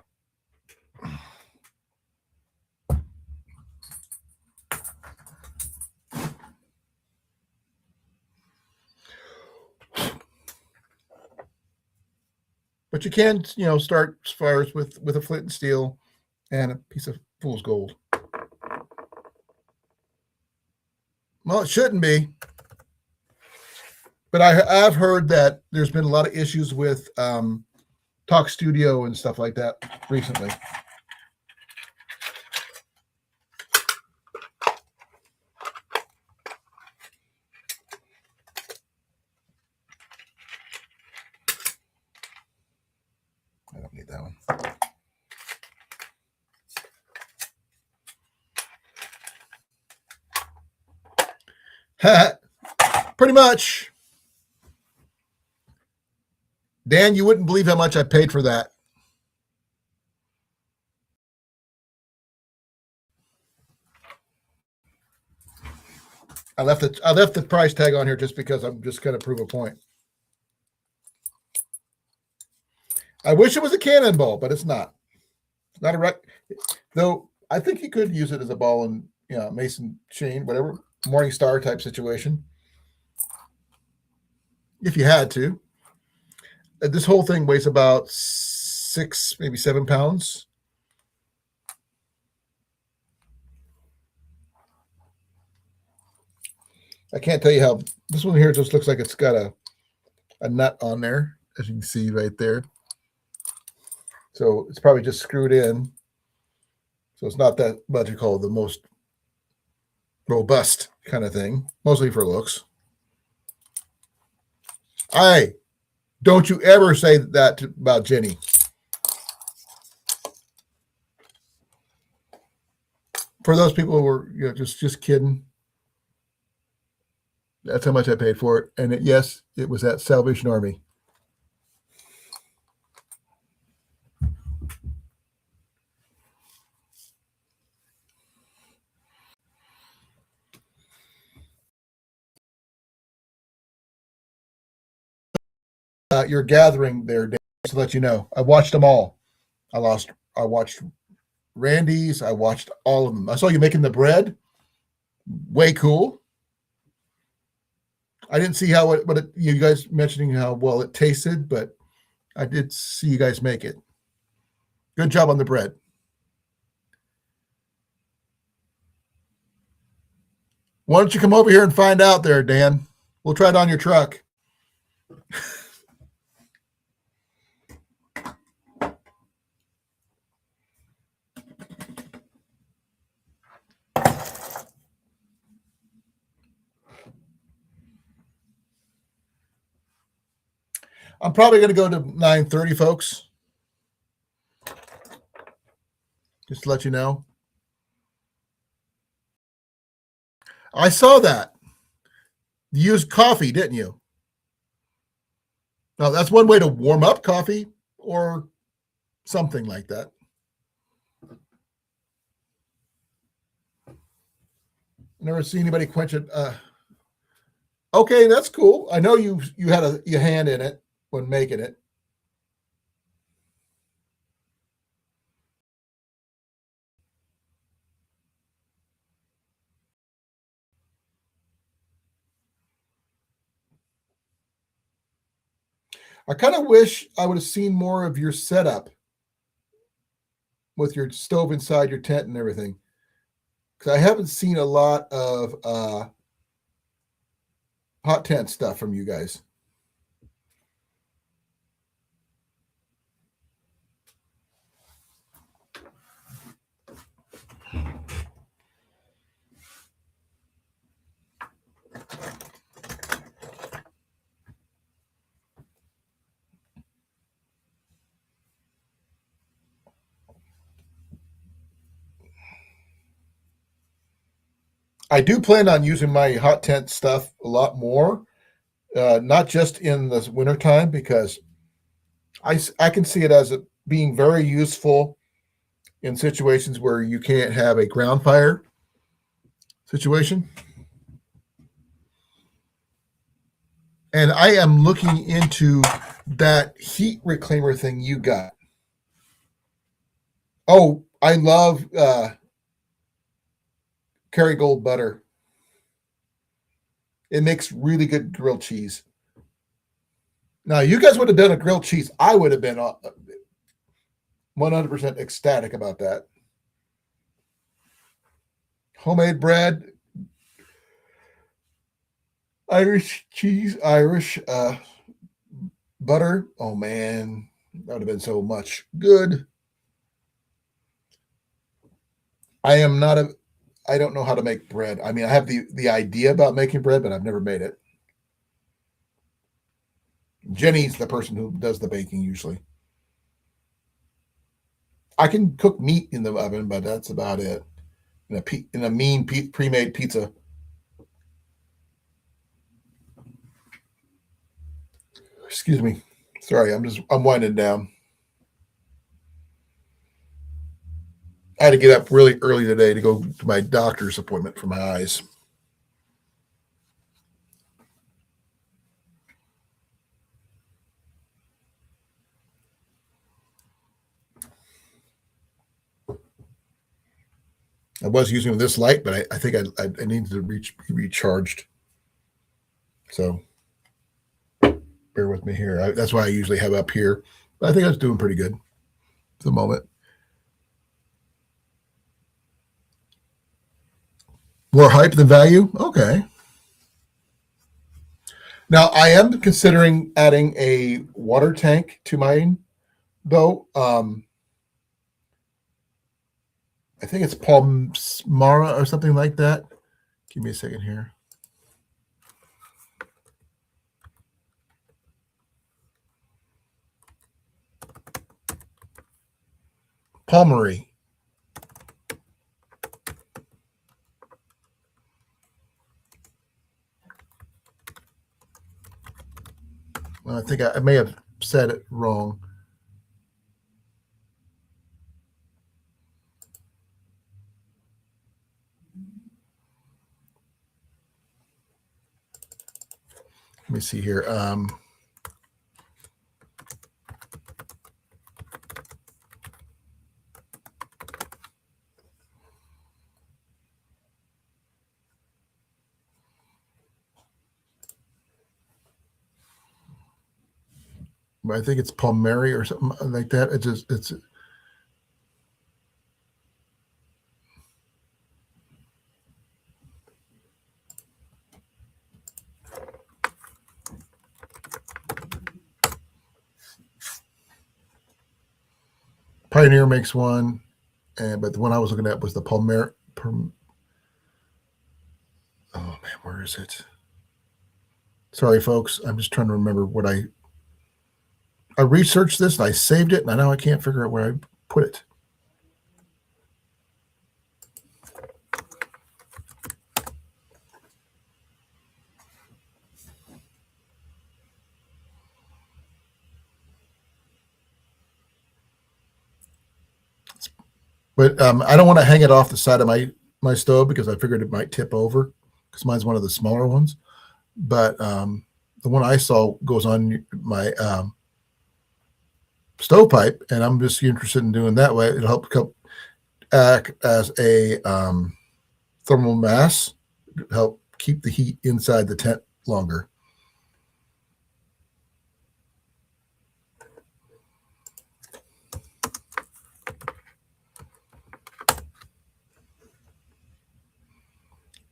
But you can, start fires with a flint and steel and a piece of fool's gold. Well, it shouldn't be. But I've heard that there's been a lot of issues with Talk Studio and stuff like that recently. I don't need that one. Pretty much. Dan, you wouldn't believe how much I paid for that. I left the price tag on here just because I'm just going to prove a point. I wish it was a cannonball, but it's not. It's not a though. I think you could use it as a ball in Mason chain, whatever Morning Star type situation, if you had to. This whole thing weighs about 6, maybe 7 pounds. I can't tell you how this one here just looks like it's got a nut on there, as you can see right there. So it's probably just screwed in. So it's not that what you call the most robust kind of thing, mostly for looks. Don't you ever say that about Jenny. For those people who were just kidding, that's how much I paid for it. And yes, it was at Salvation Army. Your gathering there, Dave, to let you know. I watched them all. I watched Randy's. I watched all of them. I saw you making the bread. Way cool. I didn't see how you guys mentioning how well it tasted, but I did see you guys make it. Good job on the bread. Why don't you come over here and find out there, Dan? We'll try it on your truck. I'm probably going to go to 9:30, folks. Just to let you know. I saw that. You used coffee, didn't you? Now, that's one way to warm up coffee or something like that. Never seen anybody quench it. Okay, that's cool. I know you had your hand in it when making it. I kind of wish I would have seen more of your setup with your stove inside your tent and everything, because I haven't seen a lot of hot tent stuff from you guys. I do plan on using my hot tent stuff a lot more, not just in the wintertime, because I can see it as being very useful in situations where you can't have a ground fire situation. And I am looking into that heat reclaimer thing you got. Oh, I love Kerrygold butter. It makes really good grilled cheese. Now, you guys would have done a grilled cheese. I would have been 100% ecstatic about that. Homemade bread, Irish cheese, Irish butter. Oh, man, that would have been so much good. I don't know how to make bread. I mean, I have the idea about making bread, but I've never made it. Jenny's the person who does the baking usually. I can cook meat in the oven, but that's about it. In a mean pre-made pizza. Excuse me. Sorry, I'm winding down. I had to get up really early today to go to my doctor's appointment for my eyes. I was using this light, but I think I needed to be recharged. So bear with me here. That's why I usually have up here. But I think I was doing pretty good for the moment. More hype than value? Okay. Now, I am considering adding a water tank to mine, though. I think it's Palmara or something like that. Give me a second here. Palmery. Well, I think I may have said it wrong. Let me see here. I think it's Palmieri or something like that. It's Pioneer makes one, but the one I was looking at was the Palmer. Oh man, where is it? Sorry, folks. I'm just trying to remember what I researched this and I saved it, and now I can't figure out where I put it. But I don't want to hang it off the side of my stove because I figured it might tip over because mine's one of the smaller ones. But the one I saw goes on my stovepipe, and I'm just interested in doing that way. It'll help act as a thermal mass, help keep the heat inside the tent longer.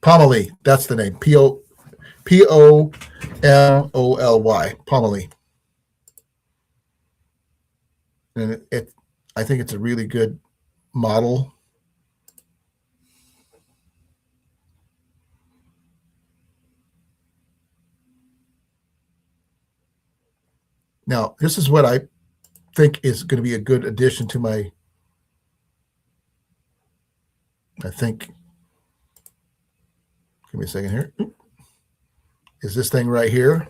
Pomely, that's the name. Pomolly. Pomely. And I think it's a really good model. Now, this is what I think is going to be a good addition to my, I think, give me a second here. Is this thing right here?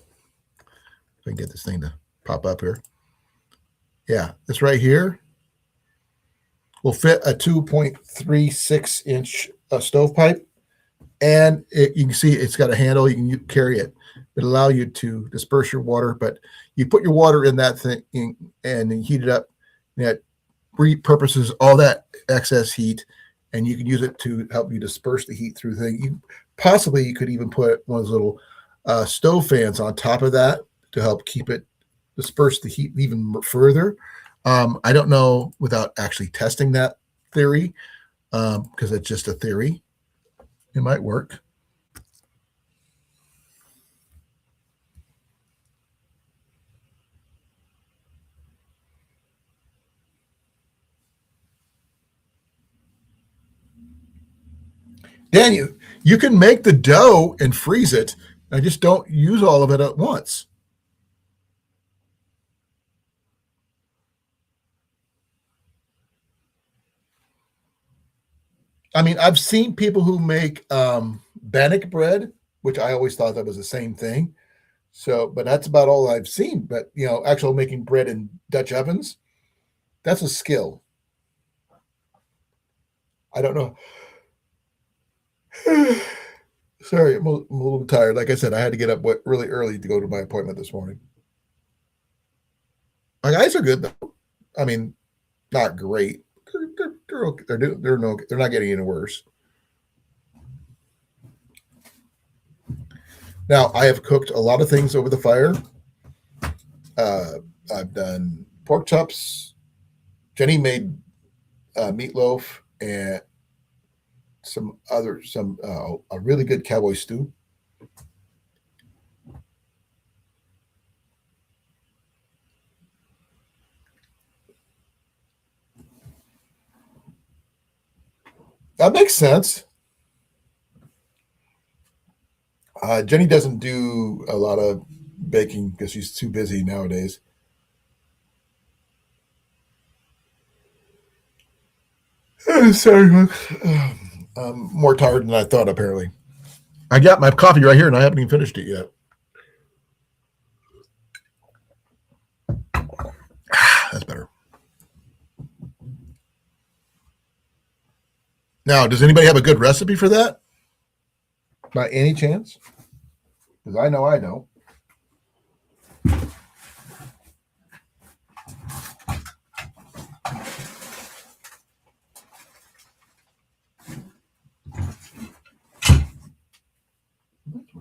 If I can get this thing to pop up here. Yeah, this right here will fit a 2.36 inch stovepipe. And you can see it's got a handle. You can carry it. It'll allow you to disperse your water, but you put your water in that thing and you heat it up at repurposes all that excess heat, and you can use it to help you disperse the heat through things. You could even put one of those little stove fans on top of that to help keep it disperse the heat even further. I don't know without actually testing that theory, because it's just a theory. It might work. Dan, you can make the dough and freeze it. I just don't use all of it at once. I mean, I've seen people who make bannock bread, which I always thought that was the same thing. So, but that's about all I've seen. But actual making bread in Dutch ovens, that's a skill. I don't know. Sorry, I'm a little tired. Like I said, I had to get up really early to go to my appointment this morning. My guys are good though. I mean, not great. They're okay. They're not getting any worse. Now, I have cooked a lot of things over the fire. I've done pork chops. Jenny made meatloaf and a really good cowboy stew. That makes sense. Jenny doesn't do a lot of baking because she's too busy nowadays. Sorry, folks. I'm more tired than I thought, apparently. I got my coffee right here, and I haven't even finished it yet. That's better. Now, does anybody have a good recipe for that? By any chance? Because I know I don't.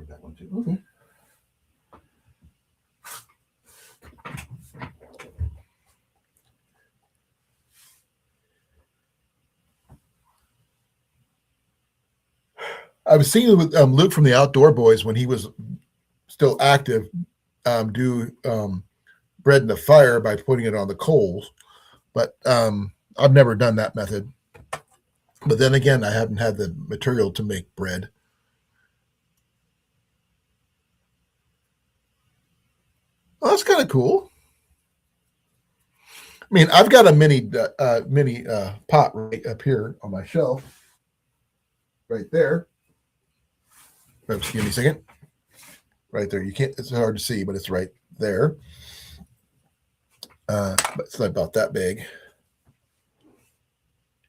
That one too. Okay. I was seeing with Luke from the Outdoor Boys when he was still active, do bread in the fire by putting it on the coals, but I've never done that method. But then again, I haven't had the material to make bread. Well, that's kind of cool. I mean, I've got a mini pot right up here on my shelf, right there. Oops, give me a second. Right there. You can't. It's hard to see, but it's right there. But it's not about that big.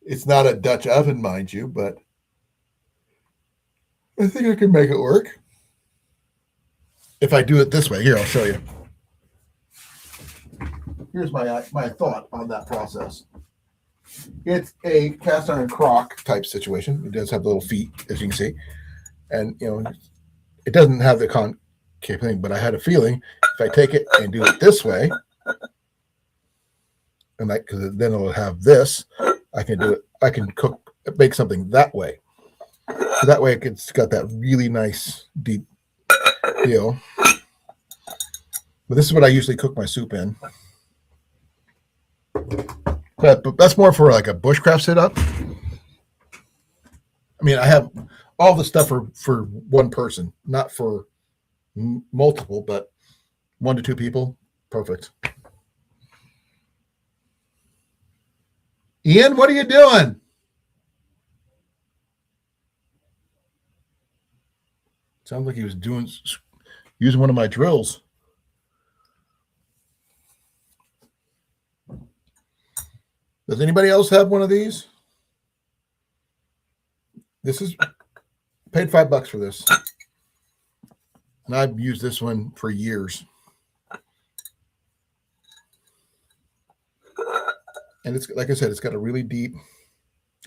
It's not a Dutch oven, mind you, but I think I can make it work. If I do it this way, here, I'll show you. Here's my thought on that process. It's a cast iron crock type situation. It does have little feet, as you can see. And, it doesn't have the concave thing, but I had a feeling if I take it and do it this way, and because then it'll have this, I can do it. I can make something that way. So that way it's got that really nice deep deal. But this is what I usually cook my soup in. But that's more for like a bushcraft setup. I mean, I have all the stuff for one person, not for multiple, but 1 to 2 people. Perfect. Ian, what are you doing? Sounds like he was using one of my drills. Does anybody else have one of these? This is paid $5 for this. And I've used this one for years. And it's like I said, it's got a really deep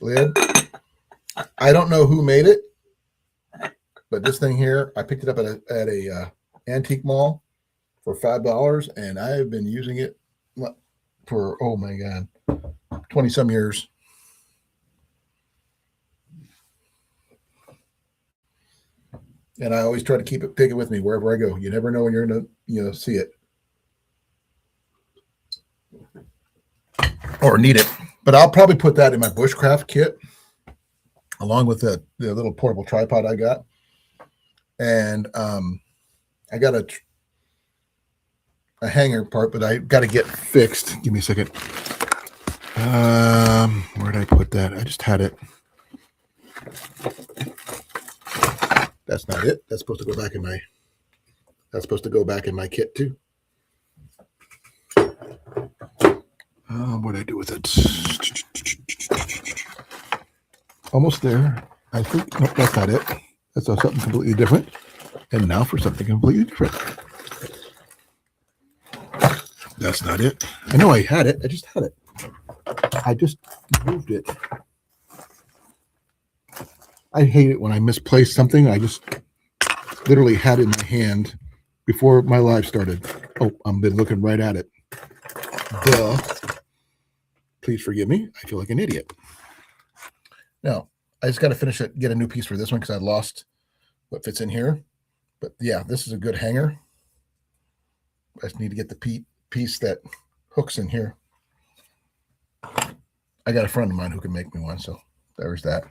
lid. I don't know who made it, but this thing here, I picked it up at a antique mall for $5, and I have been using it for, oh my God, 20 some years. And I always try to take it with me wherever I go. You never know when you're going to, see it or need it. But I'll probably put that in my bushcraft kit along with the little portable tripod I got. And I got a hanger part, but I got to get fixed. Give me a second. Where did I put that? I just had it. That's not it. That's supposed to go back in my. That's supposed to go back in my kit too. What did I do with it? Almost there. I think. Nope, that's not it. That's something completely different. And now for something completely different. That's not it. I know I had it. I just had it. I just moved it. I hate it when I misplace something. I just literally had it in my hand before my live started. Oh, I've been looking right at it. Duh. Please forgive me. I feel like an idiot. Now, I just got to finish it, get a new piece for this one because I lost what fits in here. But yeah, this is a good hanger. I just need to get the piece that hooks in here. I got a friend of mine who can make me one, so there's that.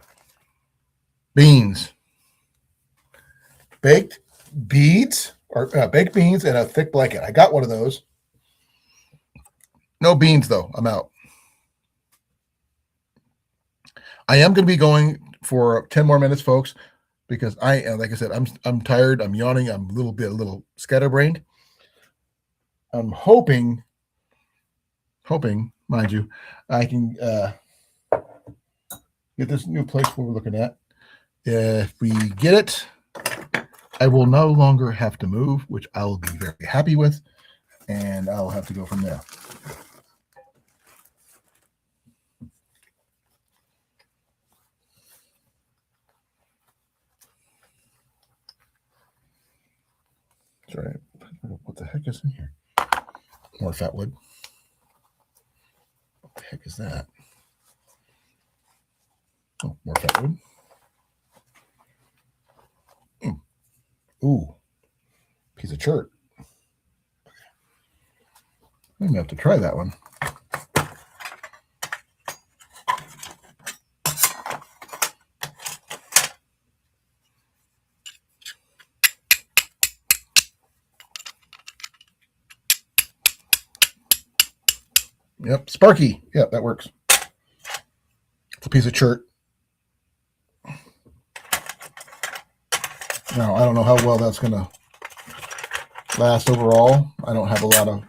Beans. Baked beans or baked beans and a thick blanket. I got one of those. No beans though. I'm out. I am going to be going for 10 more minutes, folks, because like I said, I'm tired. I'm yawning. I'm a little scatterbrained. I'm hoping, mind you, I can get this new place we're looking at. If we get it, I will no longer have to move, which I'll be very happy with, and I'll have to go from there. Sorry, what the heck is in here? More fat wood. What the heck is that? Oh, more fat wood. Ooh, piece of chert. I'm gonna have to try that one. Yep, Sparky. Yep, that works. It's a piece of chert. Now, I don't know how well that's going to last overall. I don't have a lot of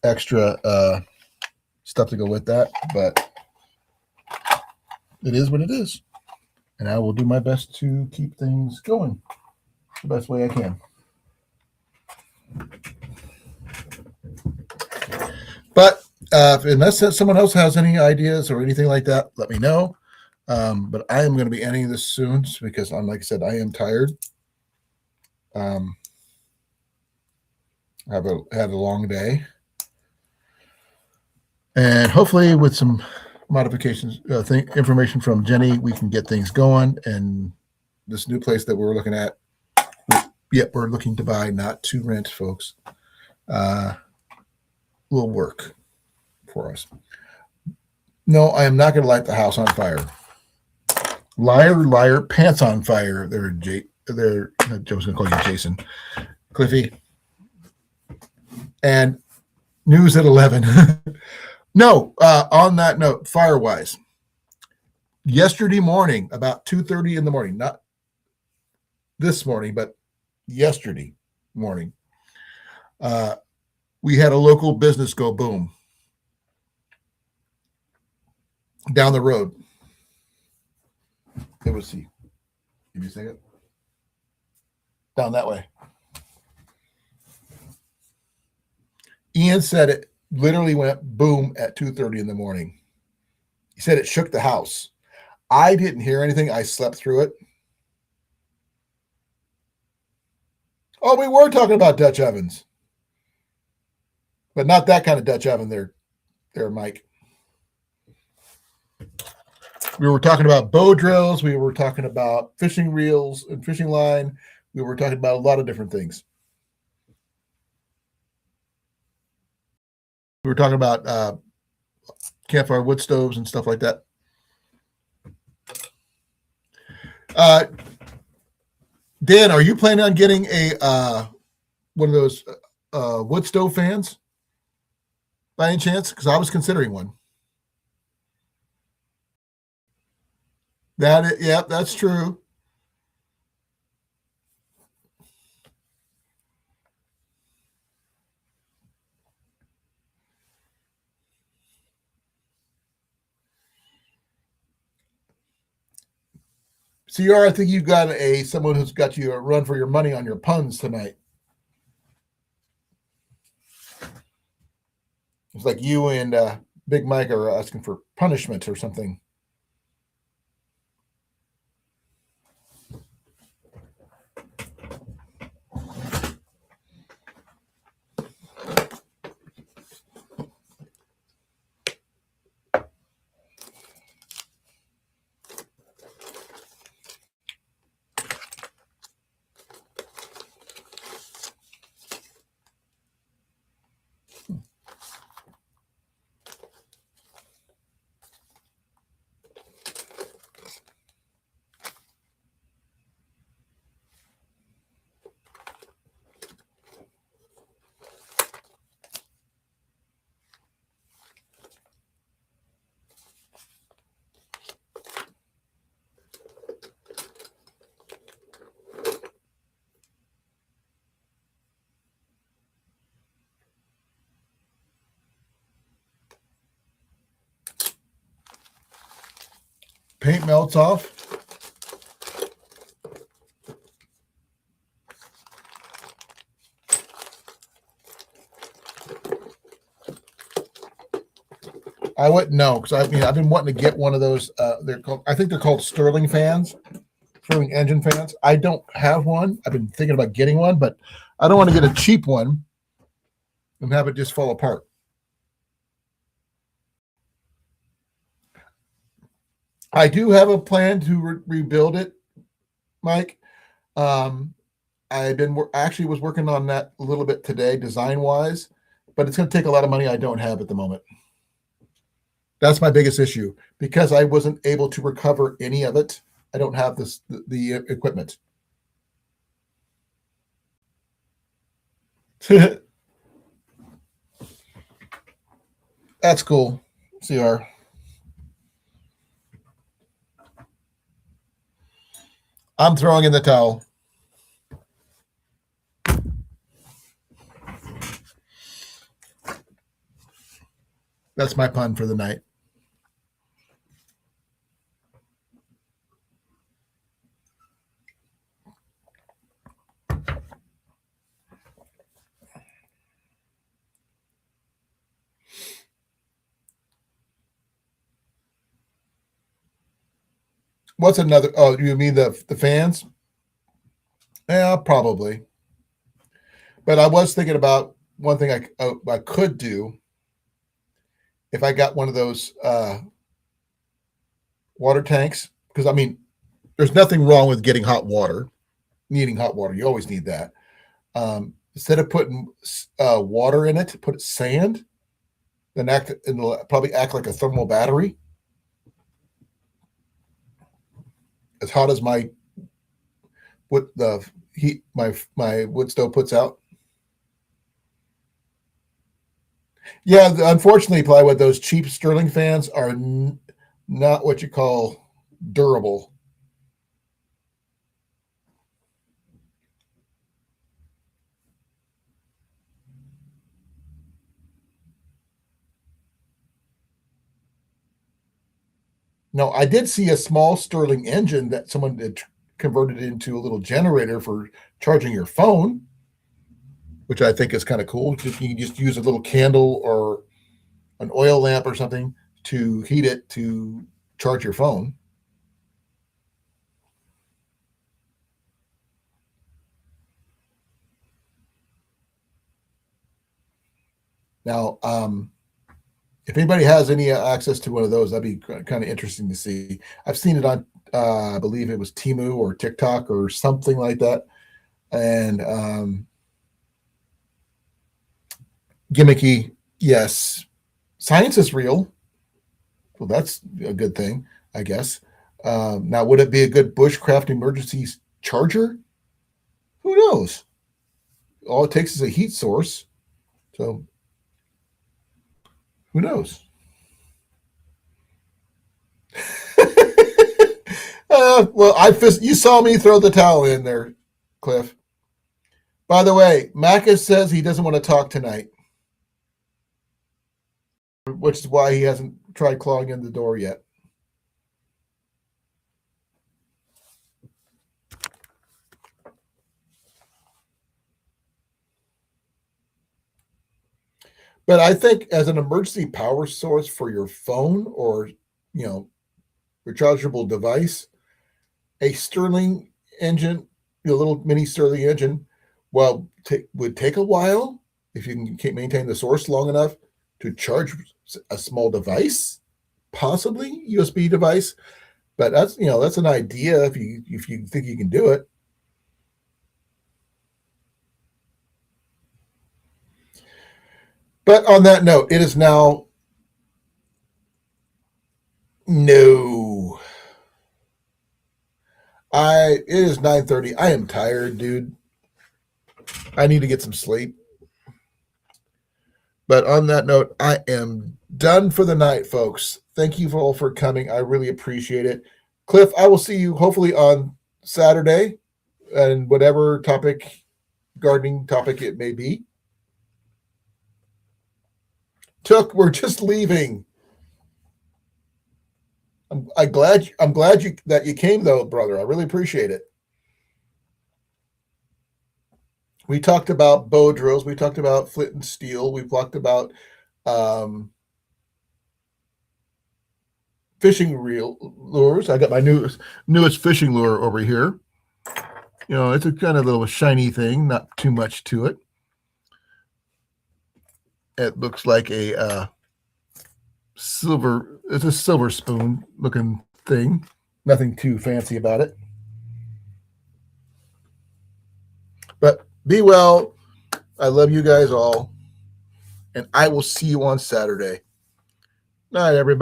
extra stuff to go with that, but it is what it is. And I will do my best to keep things going the best way I can. But unless someone else has any ideas or anything like that, let me know. But I am going to be ending this soon because, like I said, I am tired. I've had a long day. And hopefully with some modifications, information from Jenny, we can get things going. And this new place that we're looking at, we're looking to buy, not to rent, folks, will work for us. No, I am not going to light the house on fire. Liar, liar, pants on fire. Joe's going to call you Jason. Cliffy. And news at 11. No, on that note, fire-wise, yesterday morning, about 2:30 in the morning, not this morning, but yesterday morning, we had a local business go boom down the road. It was, give me a second. Down that way. Ian said it literally went boom at 2:30 in the morning. He said it shook the house. I didn't hear anything. I slept through it. Oh, we were talking about Dutch ovens, but not that kind of Dutch oven there, Mike. We were talking about bow drills. We were talking about fishing reels and fishing line. We were talking about a lot of different things. We were talking about campfire wood stoves and stuff like that. Dan, are you planning on getting a one of those wood stove fans by any chance? Because I was considering one. Yeah, that's true. CR, I think you got someone who's got you a run for your money on your puns tonight. It's like you and Big Mike are asking for punishment or something. Paint melts off. I wouldn't know because I've been wanting to get one of those. I think they're called Sterling fans, Sterling engine fans. I don't have one. I've been thinking about getting one, but I don't want to get a cheap one and have it just fall apart. I do have a plan to rebuild it, Mike. Actually was working on that a little bit today, design wise, but it's going to take a lot of money I don't have at the moment. That's my biggest issue because I wasn't able to recover any of it. I don't have the equipment. That's cool, CR. I'm throwing in the towel. That's my pun for the night. What's another? Oh, you mean the fans? Yeah, probably. But I was thinking about one thing I could do if I got one of those water tanks. Because there's nothing wrong with getting hot water, needing hot water. You always need that. Instead of putting water in it, put sand. Then it'll probably act like a thermal battery. As hot as my wood stove puts out. Yeah, unfortunately, plywood, those cheap Sterling fans are not what you call durable. No, I did see a small Sterling engine that someone had converted into a little generator for charging your phone. which I think is kind of cool. You can just use a little candle or an oil lamp or something to heat it to charge your phone. Now, if anybody has any access to one of those, that'd be kind of interesting to see. I've seen it on, I believe it was Temu or TikTok or something like that. And gimmicky, yes. Science is real. Well, that's a good thing, I guess. Now, would it be a good bushcraft emergency charger? Who knows? All it takes is a heat source. So, who knows? Well, you saw me throw the towel in there, Cliff. By the way, Macus says he doesn't want to talk tonight, which is why he hasn't tried clawing in the door yet. But I think as an emergency power source for your phone or, rechargeable device, a Stirling engine, a little mini Stirling engine, would take a while if you can maintain the source long enough to charge a small device, possibly USB device. But that's an idea if you think you can do it. But on that note, it is now no. It is 9:30. I am tired, dude. I need to get some sleep. But on that note, I am done for the night, folks. Thank you all for coming. I really appreciate it. Cliff, I will see you hopefully on Saturday and whatever gardening topic it may be. We're just leaving. I'm glad that you came though, brother. I really appreciate it. We talked about bow drills. We talked about flint and steel. We talked about fishing reel lures. I got my newest fishing lure over here. It's a kind of little shiny thing, not too much to it. It looks like a it's a silver spoon looking thing. Nothing too fancy about it. But be well. I love you guys all. And I will see you on Saturday. Night, everybody.